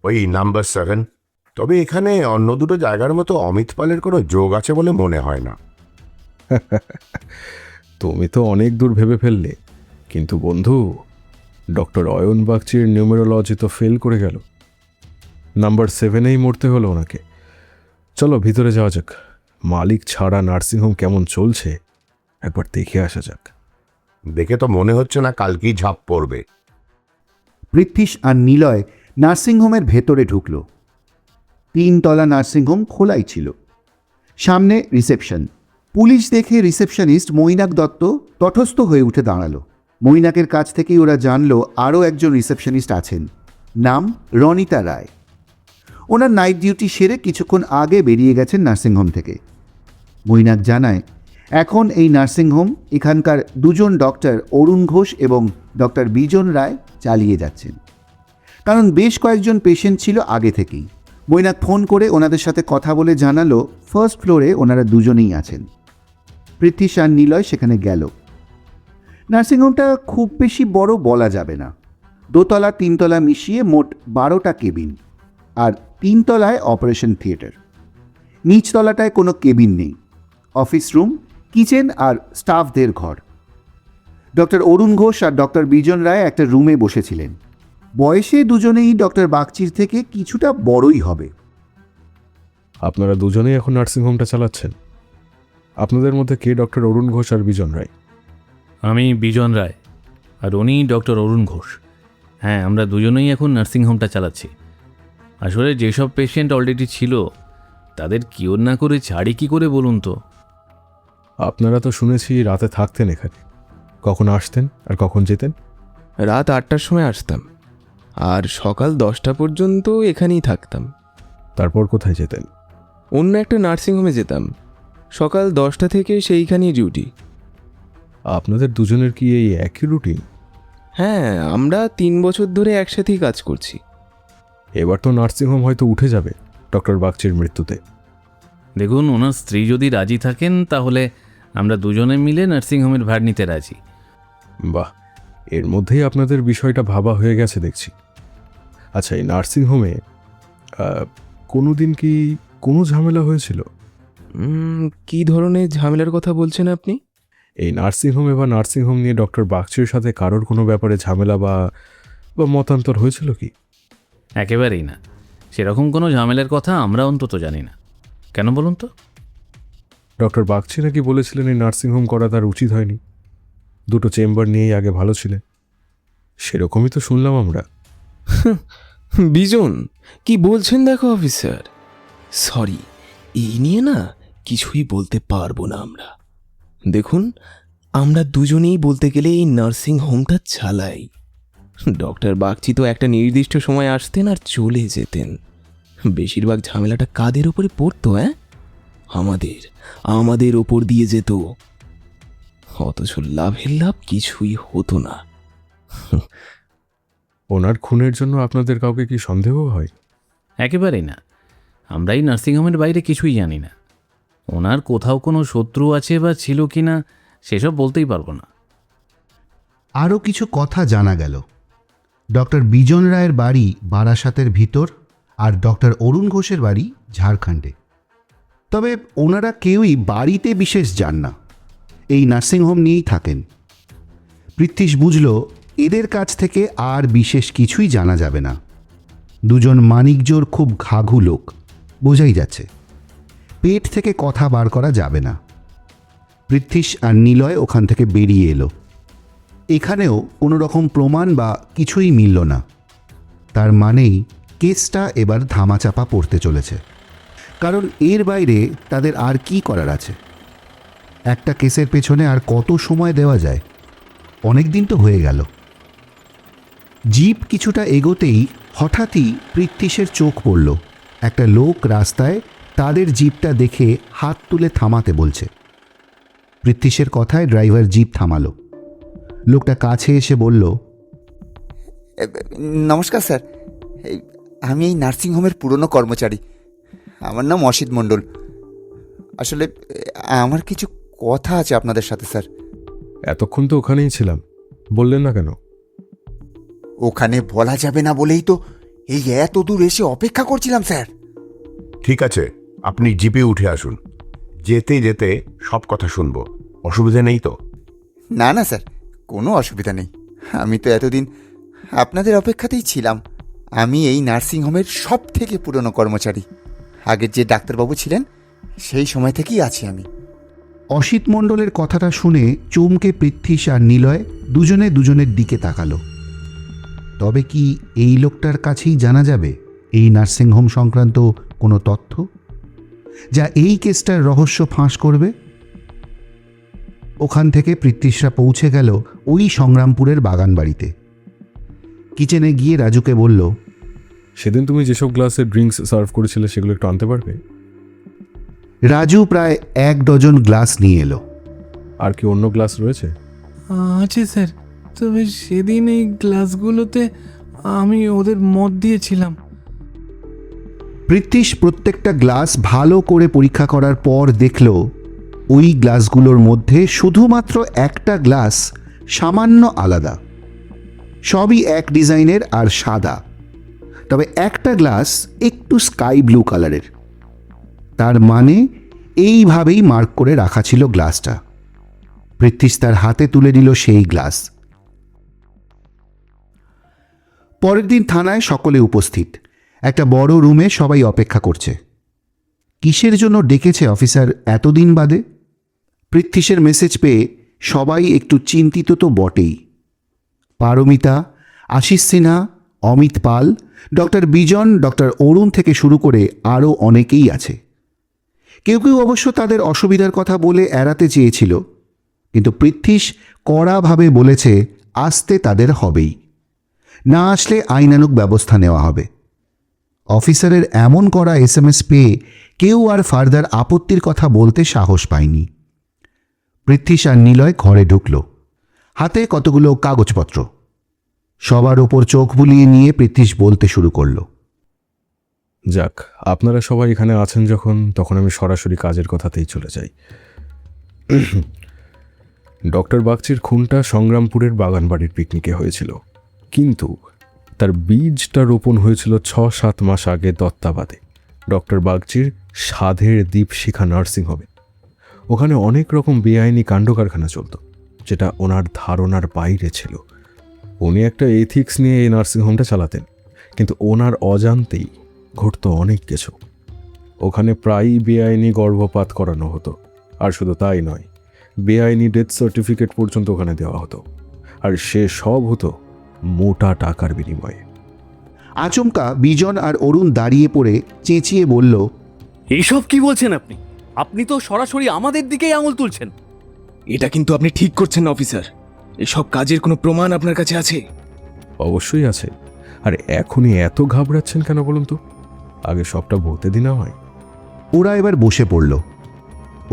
ওই নাম্বার 7। তবে এখানে অন্য দুটো জায়গার মতো অমিত পালের কোনো যোগ আছে বলে মনে হয় না। তুমি তো অনেক দূর ভেবে ফেললে, কিন্তু বন্ধু, ডক্টর অয়ন বাগচির নিউমেরোলজি তো ফেল করে গেল। নাম্বার 7-এই মরতে হলো ওনাকে। চলো ভিতরে যাওয়া যাক, মালিক ছাড়া নার্সিংহোম কেমন চলছে একবার দেখে আসা যাক। দেখে তো মনে হচ্ছে না কালকেই ঝাঁপ পড়বে। পৃথ্বীশ আর নিলয় নার্সিংহোমের ভেতরে ঢুকল। 3 তলা নার্সিংহোম খোলাই ছিল। সামনে রিসেপশন। পুলিশ দেখে রিসেপশনিস্ট মৈনাক দত্ত তটস্থ হয়ে উঠে দাঁড়ালো। মৈনাকের কাছ থেকেই ওরা জানলো আরও একজন রিসেপশনিস্ট আছেন, নাম রনিতা রায়। ওনার নাইট ডিউটি সেরে কিছুক্ষণ আগে বেরিয়ে গেছেন নার্সিংহোম থেকে। মৈনাক জানায় এখন এই নার্সিংহোম এখানকার 2জন ডক্টর অরুণ ঘোষ এবং ডক্টর বিজন রায় চালিয়ে যাচ্ছেন, কারণ বেশ কয়েকজন পেশেন্ট ছিল আগে থেকেই। মৈনাক ফোন করে ওনাদের সাথে কথা বলে জানালো ফার্স্ট ফ্লোরে ওনারা 2জনেই আছেন। পৃথ্বীশ আর নিলয় সেখানে গেল। নার্সিংহোমটা খুব বেশি বড় বলা যাবে না। 2 তলা 3 তলা মিশিয়ে মোট 12টা কেবিন, আর 3 তলায় অপারেশন থিয়েটার। নিচতলাটায় কোনো কেবিন নেই, অফিস রুম, কিচেন আর স্টাফদের ঘর। ডক্টর অরুণ ঘোষ আর ডক্টর বিজন রায় একটা রুমে বসেছিলেন। বয়সে দুজনেই ডক্টর বাগচির থেকে কিছুটা বড়ই হবে। আপনারা দুজনেই এখন নার্সিংহোমটা চালাচ্ছেন? আপনাদের মধ্যে কে ডক্টর অরুণ ঘোষ আর বিজন রায়? আমি বিজন রায়, আর উনি ডক্টর অরুণ ঘোষ। হ্যাঁ, আমরা দুজনেই এখন নার্সিংহোমটা চালাচ্ছি। আসলে যেসব পেশেন্ট অলরেডি ছিল তাদের কিওর না করে ছাড়ি কী করে বলুন তো? আপনারা তো শুনেছি রাতে থাকতেন এখানে, কখন আসতেন আর কখন যেতেন? রাত 8টার সময় আসতাম, আর সকাল 10টা পর্যন্ত এখানেই থাকতাম। তারপর কোথায় যেতেন? অন্য একটা নার্সিংহোমে যেতাম। সকাল 10টা থেকে সেইখানেই ডিউটি। আপনাদের দুজনের কি এই একই রুটিন? হ্যাঁ, আমরা 3 বছর ধরে একসাথেই কাজ করছি। এবার তো নার্সিংহোম হয়তো উঠে যাবে ডক্টর বাগচির মৃত্যুতে। দেখুন, ওনার স্ত্রী যদি রাজি থাকেন তাহলে আমরা দুজনে মিলে নার্সিংহোমের ভার নিতে রাজি। বাহ, এর মধ্যেই আপনাদের বিষয়টা ভাবা হয়ে গেছে দেখছি। আচ্ছা, এই নার্সিংহোমে কোনো দিন কি কোনো ঝামেলা হয়েছিল? কী ধরনের ঝামেলার কথা বলছেন আপনি? এই নার্সিংহোমে বা নার্সিংহোম নিয়ে ডক্টর বাগচির সাথে কারোর কোনো ব্যাপারে ঝামেলা বা মতান্তর হয়েছিল কি? একেবারেই না, সেরকম কোনো ঝামেলার কথা আমরা অন্তত জানি না। কেন বলুন তো? ডক্টর বাগচি নাকি বলেছিলেন এই নার্সিংহোম করা তার উচিত হয়নি, 2টো চেম্বার নিয়েই আগে ভালো ছিলেন। সেরকমই তো শুনলাম আমরা। বিজন, কি বলছেন দেখো অফিসার। সরি, এই নিয়ে না কিছুই বলতে পারবো না আমরা। দেখুন, আমরা দুজনেই বলতে গেলে এই নার্সিং হোমটা চালাই। ডক্টর বাগচি তো একটা নির্দিষ্ট সময় আসতেন আর চলে যেতেন। বেশিরভাগ ঝামেলাটা কাদের ওপরে পড়তো? আমাদের ওপর দিয়ে যেত, অথচ লাভের লাভ কিছুই হতো না। ওনার খুনের জন্য আপনাদের কাউকে কি সন্দেহ হয়? একেবারেই না, আমরা এই নার্সিংহোমের বাইরে কিছুই জানি না। ওনার কোথাও কোনো শত্রু আছে বা ছিল কি না সেসব বলতেই পারবো না। আরও কিছু কথা জানা গেল। ডক্টর বিজন রায়ের বাড়ি বারাসাতের ভিতর, আর ডক্টর অরুণ ঘোষের বাড়ি ঝাড়খণ্ডে। তবে ওনারা কেউই বাড়িতে বিশেষ যান না, এই নার্সিংহোম নিয়েই থাকেন। পৃথ্বীশ বুঝল এদের কাছ থেকে আর বিশেষ কিছুই জানা যাবে না। 2জন মানিকজোর খুব ঘাঘু লোক, বোঝাই যাচ্ছে। পেট থেকে কথা বার করা যাবে না। পৃথ্বীশ আর নিলয় ওখান থেকে বেরিয়ে এলো। এখানেও কোনো রকম প্রমাণ বা কিছুই মিলল না। তার মানেই কেসটা এবার ধামাচাপা পড়তে চলেছে, কারণ এর বাইরে তাদের আর কি করার আছে। একটা কেসের পেছনে আর কত সময় দেওয়া যায়? অনেক দিন তো হয়ে গেল। জিপ কিছুটা এগোতেই হঠাৎই পৃথ্বীশের চোখ পড়ল। একটা লোক রাস্তায় তাদের জিপটা দেখে হাত তুলে থামাতে বলছে। পৃথ্বীশের কথায় ড্রাইভার জিপ থামালো। লোকটা কাছে এসে বলল, নমস্কার স্যার, আমি এই নার্সিংহোমের পুরনো কর্মচারী। আমার নাম অসিত মণ্ডল। আসলে আমার কিছু কথা আছে আপনাদের সাথে স্যার। এতক্ষণ তো ওখানেই ছিলাম, বললেন না কেন? ওখানে বলা যাবে না বলেই তো এই এত দূর এসে অপেক্ষা করছিলাম স্যার। ঠিক আছে, আপনি জিপে উঠে আসুন। যেতে যেতে সব কথা শুনবো, অসুবিধা নেই তো? না না স্যার, কোনো অসুবিধা নেই। আমি তো এতদিন আপনাদের অপেক্ষাতেই ছিলাম। আমি এই নার্সিংহোমের সব থেকে পুরনো কর্মচারী। আগের যে ডাক্তারবাবু ছিলেন সেই সময় থেকেই আছি আমি। অসিত মণ্ডলের কথাটা শুনে চমকে পৃথ্বীশ আর নিলয় দুজনে দুজনের দিকে তাকালো। তবে কি এই লোকটার কাছেই জানা যাবে এই নার্সিংহোম সংক্রান্ত কোনো তথ্য, যা এই কেসটার রহস্য ফাঁস করবে? ওখান থেকে পৃথ্বীশরা পৌঁছে গেল ওই সংগ্রামপুরের বাগান বাড়িতে। কিচেনে গিয়ে রাজুকে বলল, সেদিন তুমি যেসব গ্লাসে ড্রিঙ্কস সার্ভ করেছিলে সেগুলো একটু আনতে পারবে? রাজু প্রায় 1 ডজন গ্লাস নিয়ে এলো। আর কি অন্য গ্লাস রয়েছে? আছে স্যার, তবে সেদিন এই গ্লাসগুলোতে আমি ওদের মদ দিয়েছিলাম। পৃথ্বীশ প্রত্যেকটা গ্লাস ভালো করে পরীক্ষা করার পর দেখল ওই গ্লাসগুলোর মধ্যে শুধুমাত্র একটা গ্লাস সামান্য আলাদা। সবই এক ডিজাইনের আর সাদা, তবে একটা গ্লাস একটু স্কাই ব্লু কালারের। তার মানে এইভাবেই মার্ক করে রাখা ছিল গ্লাসটা। পৃথ্বীশ তার হাতে তুলে নিল সেই গ্লাস। পরের দিন থানায় সকলে উপস্থিত। একটা বড় রুমে সবাই অপেক্ষা করছে। কিসের জন্য ডেকেছে অফিসার এতদিন বাদে? পৃথ্বীশের মেসেজ পেয়ে সবাই একটু চিন্তিত তো বটেই। পারমিতা, আশিস সিনহা, অমিত পাল, ডক্টর বিজন, ডক্টর অরুণ থেকে শুরু করে আরও অনেকেই আছে। কেউ কেউ অবশ্য তাদের অসুবিধার কথা বলে এড়াতে চেয়েছিল, কিন্তু পৃথ্বীশ কড়াভাবে বলেছে আসতে তাদের হবেই, না আসলে আইনানুগ ব্যবস্থা নেওয়া হবে। অফিসারের এমন করা SMS পেয়ে কেউ আর ফার্দার আপত্তির কথা বলতে সাহস পায়নি। পৃথ্বীশ আর নিলয় ঘরে ঢুকল, হাতে কতগুলো কাগজপত্র। সবার ওপর চোখ বুলিয়ে নিয়ে পৃথ্বীশ বলতে শুরু করল, যাক, আপনারা সবাই এখানে আছেন যখন, তখন আমি সরাসরি কাজের কথাতেই চলে যাই। ডক্টর বাগচির খুনটা সংগ্রামপুরের বাগানবাড়ির পিকনিকে হয়েছিল, কিন্তু তার বীজটা রোপণ হয়েছিল 6-7 মাস আগে দত্তাবাদে, ডক্টর বাগচির সাধের দীপশিখা নার্সিংহোমে। ওখানে অনেক রকম বেআইনি কাণ্ড কারখানা চলত, যেটা ওনার ধারণার বাইরে ছিল। উনি একটা এথিক্স নিয়ে এই নার্সিংহোমটা চালাতেন, কিন্তু ওনার অজান্তেই ঘটত অনেক কিছু। ওখানে প্রায়ই বেআইনি গর্ভপাত করানো হতো, আর শুধু তাই নয়, বেআইনি ডেথ সার্টিফিকেট পর্যন্ত ওখানে দেওয়া হতো, আর সে সব হতো মোটা টাকার বিনিময়ে। আচমকা বিজন আর অরুণ দাঁড়িয়ে পড়ে চেঁচিয়ে বলল, এইসব কি বলছেন আপনি? আপনি তো সরাসরি আমাদের দিকেই আঙুল তুলছেন। এটা কিন্তু আপনি ঠিক করছেন না অফিসার। এসব কাজের কোনো প্রমাণ আপনার কাছে আছে? অবশ্যই আছে। আর এখনই এত ঘাবড়াচ্ছেন কেন বলুন তো? আগে সবটা বলতে দিন আমায়। ওরা এবার বসে পড়ল।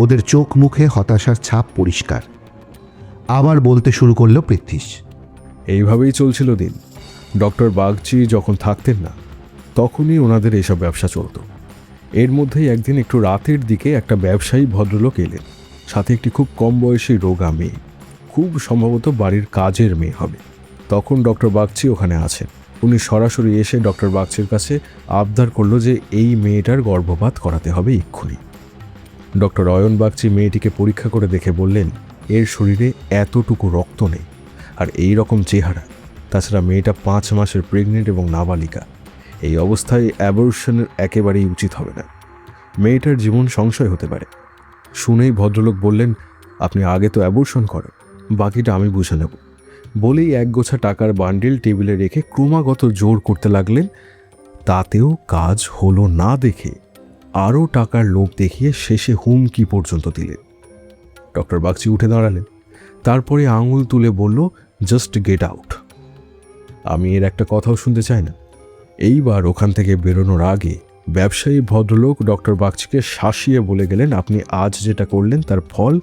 ওদের চোখ মুখে হতাশার ছাপ পরিষ্কার। আবার বলতে শুরু করল পৃথ্বীশ, এইভাবেই চলছিল দিন। ডক্টর বাগচি যখন থাকতেন না, তখনই ওনাদের এইসব ব্যবসা চলত। এর মধ্যেই একদিন একটু রাতের দিকে একটা ব্যবসায়ী ভদ্রলোক এলেন, সাথে একটি খুব কম বয়সী রোগা মেয়ে, খুব সম্ভবত বাড়ির কাজের মেয়ে হবে। তখন ডক্টর বাগচি ওখানে আছেন। উনি সরাসরি এসে ডক্টর বাগচির কাছে আবদার করলো যে এই মেয়েটার গর্ভপাত করাতে হবে এক্ষুনি। ডক্টর অয়ন বাগচি মেয়েটিকে পরীক্ষা করে দেখে বললেন, এর শরীরে এতটুকু রক্ত নেই, আর এই রকম চেহারা, তাছাড়া মেয়েটা 5 মাসের প্রেগনেন্ট এবং নাবালিকা। এই অবস্থায় অ্যাবর্শনের একেবারেই উচিত হবে না, মেয়েটার জীবন সংশয় হতে পারে। শুনেই ভদ্রলোক বললেন, আপনি আগে তো অ্যাবর্শন করেন, বাকিটা আমি বুঝে নেব। বলেই 1 গোছা টাকার বান্ডিল টেবিলে রেখে ক্রমাগত জোর করতে লাগলেন, তাতেও কাজ হলো না দেখে আরও টাকার লোভ দেখিয়ে শেষে হুমকি পর্যন্ত দিলেন। ডক্টর বাগচি উঠে দাঁড়ালেন, তারপরে আঙুল তুলে বলল, জাস্ট গেট আউট। আমি এর একটা কথাও শুনতে চাই না। এইবার ওখান থেকে বেরোনোর আগে ব্যবসায়ী ভদ্রলোক ডক্টর বাগচিকে শাসিয়ে বলে গেলেন, আপনি আজ যেটা করলেন তার ফল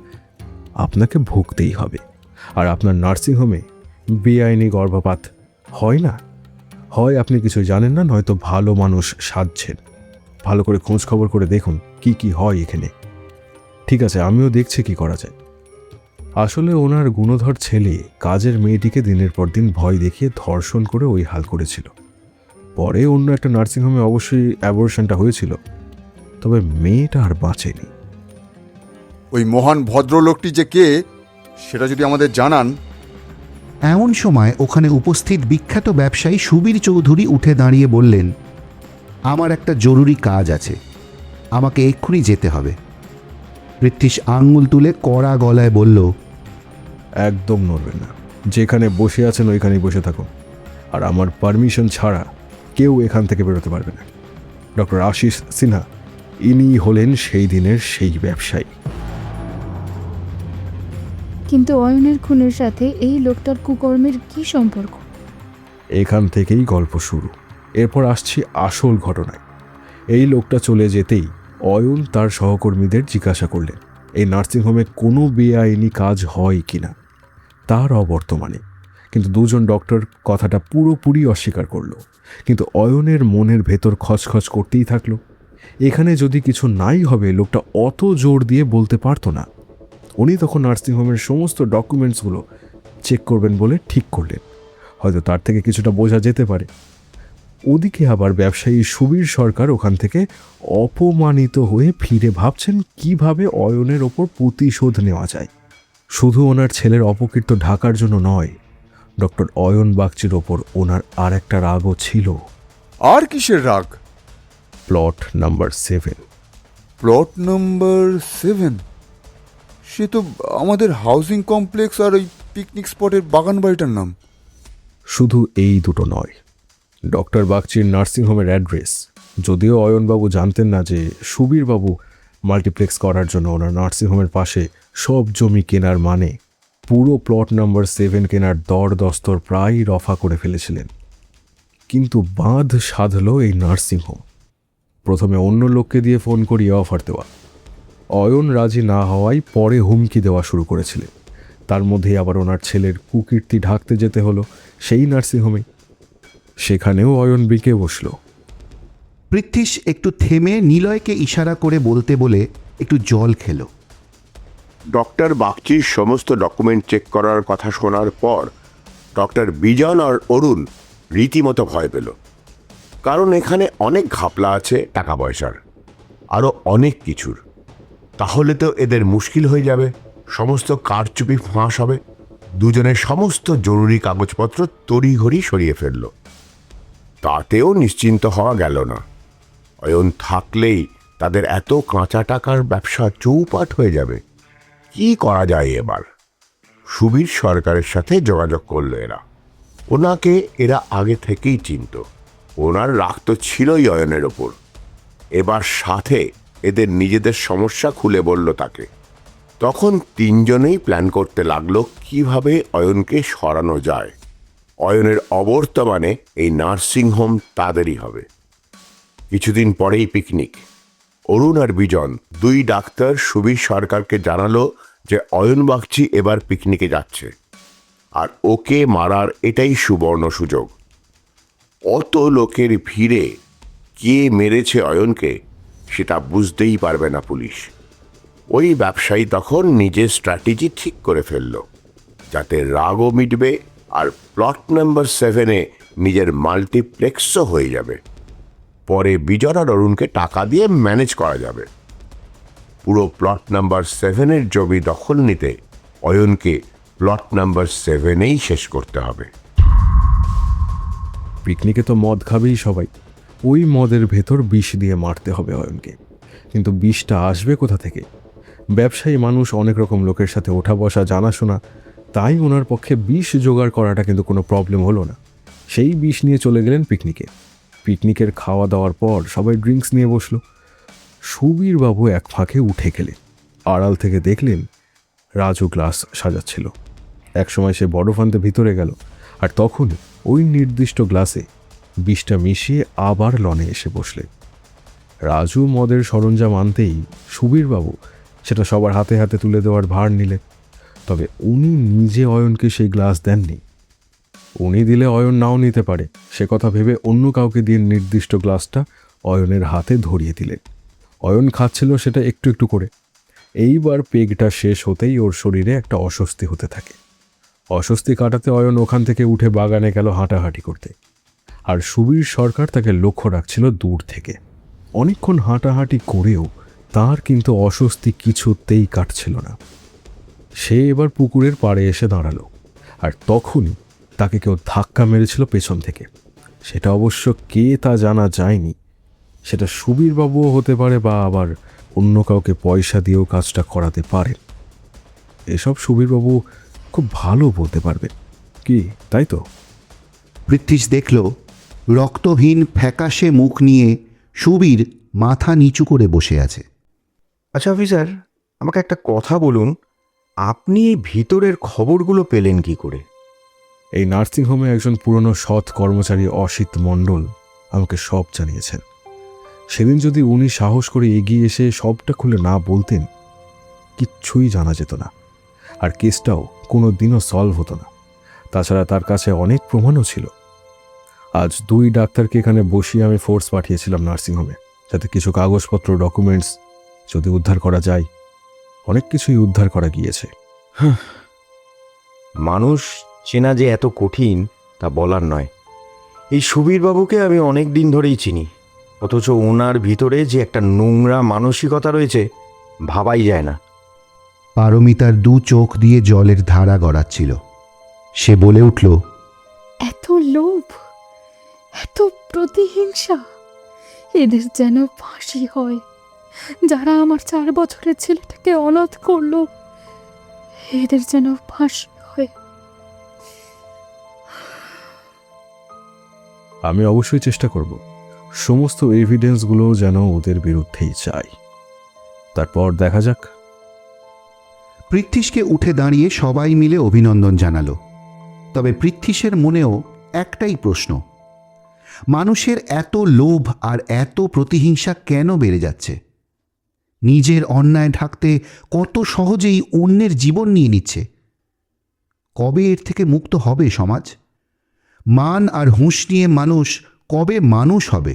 আপনাকে ভুগতেই হবে। আর আপনার নার্সিংহোমে বেআইনি গর্ভপাত হয় না, হয় আপনি কিছু জানেন না, নয়তো ভালো মানুষ সাজছেন। ভালো করে খোঁজ খবর করে দেখুন কি কি হয় এখানে। ঠিক আছে, আমিও দেখছি কি করা যায়। আসলে ওনার গুণধর ছেলে কাজের মেয়েটিকে দিনের পর দিন ভয় দেখিয়ে ধর্ষণ করে ওই হাল করেছিল। পরে অন্য একটা নার্সিংহোমে অবশ্যই অ্যাবর্শনটা হয়েছিল, তবে মেয়েটা আর বাঁচেনি। ওই মহান ভদ্রলোকটি যে কে সেটা যদি আমাদের জানান। এমন সময় ওখানে উপস্থিত বিখ্যাত ব্যবসায়ী সুবীর চৌধুরী উঠে দাঁড়িয়ে বললেন, আমার একটা জরুরি কাজ আছে, আমাকে এক্ষুনি যেতে হবে। পৃথ্বীশ আঙ্গুল তুলে কড়া গলায় বলল, একদম নড়বেন না, যেখানে বসে আছেন ওইখানেই বসে থাকুন। আর আমার পারমিশন ছাড়া কেউ এখান থেকে বেরোতে পারবে না। ডক্টর আশিস সিনহা, ইনি হলেন সেই দিনের সেই ব্যবসায়ী। কিন্তু অয়নের খুনের সাথে এই লোকটার কুকর্মের কি সম্পর্ক? এখান থেকেই গল্প শুরু। এরপর আসছি আসল ঘটনায়। এই লোকটা চলে যেতেই অয়ন তার সহকর্মীদের জিজ্ঞাসা করলেন এই নার্সিংহোমে কোনো বেআইনি কাজ হয় কিনা, তার অবর্তমানে। কিন্তু দুজন ডক্টর কথাটা পুরোপুরি অস্বীকার করলো। কিন্তু অয়নের মনের ভেতর খচখচ করতেই থাকলো। এখানে যদি কিছু নাই হবে, লোকটা অত জোর দিয়ে বলতে পারতো না। উনি তখন নার্সিংহোমের সমস্ত ডকুমেন্টসগুলো চেক করবেন বলে ঠিক করলেন। হয়তো তার থেকে কিছুটা বোঝা যেতে পারে। ওদিকে আবার ব্যবসায়ী সুবীর সরকার ওখান থেকে অপমানিত হয়ে ফিরে ভাবছেন কিভাবে অয়নের ওপর প্রতিশোধ নেওয়া যায়। শুধু ওনার ছেলের অপকীর্ত ঢাকার জন্য নয়, ডক্টর অয়ন বাগচির ওপর ওনার আর একটা রাগও ছিল। আর কিসের রাগ? Plot number 7। Plot number 7? সে তো আমাদের হাউজিং কমপ্লেক্স আর ওই পিকনিক স্পটের বাগান বাড়িটার নাম। শুধু এই দুটো নয়, ডক্টর বাগচির নার্সিংহোমের অ্যাড্রেস। যদিও অয়নবাবু জানতেন না যে সুবীরবাবু মাল্টিপ্লেক্স করার জন্য ওনার নার্সিংহোমের পাশে সব জমি কেনার মানে পুরো প্লট নাম্বার 7 কেনার দরদস্তর প্রায় রফা করে ফেলেছিলেন। কিন্তু বাঁধ সাধল এই নার্সিংহোম। প্রথমে অন্য লোককে দিয়ে ফোন করিয়ে অফার দেওয়া। অয়ন রাজি না হওয়ায় পরে হুমকি দেওয়া শুরু করেছিলেন। তার মধ্যেই আবার ওনার ছেলের কুকীর্তি ঢাকতে যেতে হলো সেই নার্সিংহোমে। সেখানেও অয়ন বিকে বসল। পৃথ্বীশ একটু থেমে নিলয়কে ইশারা করে বলতে বলে একটু জল খেল। ডক্টর বাগচির সমস্ত ডকুমেন্ট চেক করার কথা শোনার পর ডক্টর বিজন আর অরুণ রীতিমতো ভয় পেল। কারণ এখানে অনেক ঘাপলা আছে টাকা পয়সার, আরও অনেক কিছুর। তাহলে তো এদের মুশকিল হয়ে যাবে, সমস্ত কারচুপি ফাঁস হবে। দুজনের সমস্ত জরুরি কাগজপত্র তড়িঘড়ি সরিয়ে ফেলল। তাতেও নিশ্চিন্ত হওয়া গেল না। অয়ন থাকলেই তাদের এত কাঁচা টাকার ব্যবসা চৌপাট হয়ে যাবে। কি করা যায় এবার? সুবীর সরকারের সাথে যোগাযোগ করলো এরা। ওনাকে এরা আগে থেকেই চিনত। ওনার রাগ তো ছিলই অয়নের ওপর। এবার সাথে এদের নিজেদের সমস্যা খুলে বলল তাকে। তখন তিনজনেই প্ল্যান করতে লাগলো কিভাবে অয়নকে সরানো যায়। অয়নের অবর্তমানে এই নার্সিংহোম তাদেরই হবে। কিছুদিন পরেই পিকনিক। অরুণ আর বিজন, দুই ডাক্তার সুবীর সরকারকে জানালো যে অয়ন বাগচি এবার পিকনিকে যাচ্ছে, আর ওকে মারার এটাই সুবর্ণ সুযোগ। অত লোকের ভিড়ে কে মেরেছে অয়নকে সেটা বুঝতেই পারবে না পুলিশ। ওই ব্যবসায়ী তখন নিজের স্ট্র্যাটেজি ঠিক করে ফেলল, যাতে রাগও মিটবে আর প্লট নাম্বার 7-এ নিজের মাল্টিপ্লেক্সও হয়ে যাবে। পরে বিজন আর অরুণকে টাকা দিয়ে ম্যানেজ করা যাবে। পুরো প্লট নাম্বার 7-এর জমি দখল নিতে অয়নকে প্লট নাম্বার 7-এই শেষ করতে হবে। পিকনিকে তো মদ খাবেই সবাই। ওই মদের ভেতর বিষ দিয়ে মারতে হবে অয়নকে। কিন্তু বিষটা আসবে কোথা থেকে? ব্যবসায়ী মানুষ, অনেক রকম লোকের সাথে ওঠা বসা জানাশোনা, তাই ওনার পক্ষে বিষ জোগাড় করাটা কিন্তু কোনো প্রবলেম হলো না। সেই বিষ নিয়ে চলে গেলেন পিকনিকে। পিকনিকের খাওয়া দাওয়ার পর সবাই ড্রিঙ্কস নিয়ে বসলো। সুবীরবাবু এক ফাঁকে উঠে গেলে আড়াল থেকে দেখলেন রাজু গ্লাস সাজাচ্ছিল। একসময় সে বড় ফান্তে ভিতরে গেল, আর তখন ওই নির্দিষ্ট গ্লাসে বিষটা মিশিয়ে আবার লনে এসে বসলেন। রাজু মদের সরঞ্জাম আনতেই সুবীরবাবু সেটা সবার হাতে হাতে তুলে দেওয়ার ভার নিলেন। তবে উনি নিজে অয়নকে সেই গ্লাস দেননি। উনি দিলে অয়ন নাও নিতে পারে, সে কথা ভেবে অন্য কাউকে দিয়ে নির্দিষ্ট গ্লাসটা অয়নের হাতে ধরিয়ে দিলেন। অয়ন খাচ্ছিল সেটা একটু একটু করে। এইবার পেগটা শেষ হতেই ওর শরীরে একটা অস্বস্তি হতে থাকে। অস্বস্তি কাটাতে অয়ন ওখান থেকে উঠে বাগানে গেল হাঁটাহাঁটি করতে, আর সুবীর সরকার তাকে লক্ষ্য রাখছিল দূর থেকে। অনেকক্ষণ হাঁটাহাঁটি করেও তার কিন্তু অস্বস্তি কিছুতেই কাটছিল না। সে এবার পুকুরের পাড়ে এসে দাঁড়ালো, আর তখনই তাকে কেউ ধাক্কা মেরেছিল পেছন থেকে। সেটা অবশ্য কে তা জানা যায়নি। সেটা সুবীরবাবুও হতে পারে, বা আবার অন্য কাউকে পয়সা দিয়েও কাজটা করাতে পারেন। এসব সুবীরবাবু খুব ভালো বলতে পারবেন, কি তাই তো? পৃথ্বীশ দেখল রক্তহীন ফ্যাকাশে মুখ নিয়ে সুবীর মাথা নিচু করে বসে আছে। আচ্ছা অফিসার, আমাকে একটা কথা বলুন, আপনি এই ভিতরের খবরগুলো পেলেন কি করে? এই নার্সিংহোমে একজন পুরনো সৎ কর্মচারী অসিত মণ্ডল আমাকে সব জানিয়েছেন। সেদিন যদি উনি সাহস করে এগিয়ে এসে সবটা খুলে না বলতেন, কিচ্ছুই জানা যেত না, আর কেসটাও কোনো দিনও সলভ হতো না। তাছাড়া তার কাছে অনেক প্রমাণও ছিল। আজ 2 ডাক্তারকে এখানে বসিয়ে আমি ফোর্স পাঠিয়েছিলাম নার্সিংহোমে, যাতে কিছু কাগজপত্র, ডকুমেন্টস যদি উদ্ধার করা যায়। অনেক কিছুই উদ্ধার করা গিয়েছে। মানুষ চেনা যে এত কঠিন তা বলার নয়। এই সুবীরবাবুকে আমি অনেক দিন ধরেই চিনি, অথচ ওনার ভিতরে যে একটা নোংরা মানসিকতা রয়েছে ভাবাই যায় না। পারমিতার 2 চোখ দিয়ে জলের ধারা গড়াচ্ছিল। সে বলে উঠল, এত লোভ, এত প্রতিহিংসা, এদের যেন ফাঁসি হয়। যারা আমার 4 বছরের ছেলেটাকে অনাথ করলো, এদের যেন ফাঁসি হয়। আমি অবশ্যই চেষ্টা করব সমস্ত এভিডেন্সগুলো যেন ওদের বিরুদ্ধেই চাই। তারপর দেখা যাক। পৃথ্বীশকে উঠে দাঁড়িয়ে সবাই মিলে অভিনন্দন জানালো। তবে পৃথ্বীশের মনেও একটাই প্রশ্ন, মানুষের এত লোভ আর এত প্রতিহিংসা কেন বেড়ে যাচ্ছে? নিজের অন্যায় ঢাকতে কত সহজেই অন্যের জীবন নিয়ে নিচ্ছে। কবে এর থেকে মুক্ত হবে সমাজ? মান আর হুঁশ নিয়ে মানুষ কবে মানুষ হবে?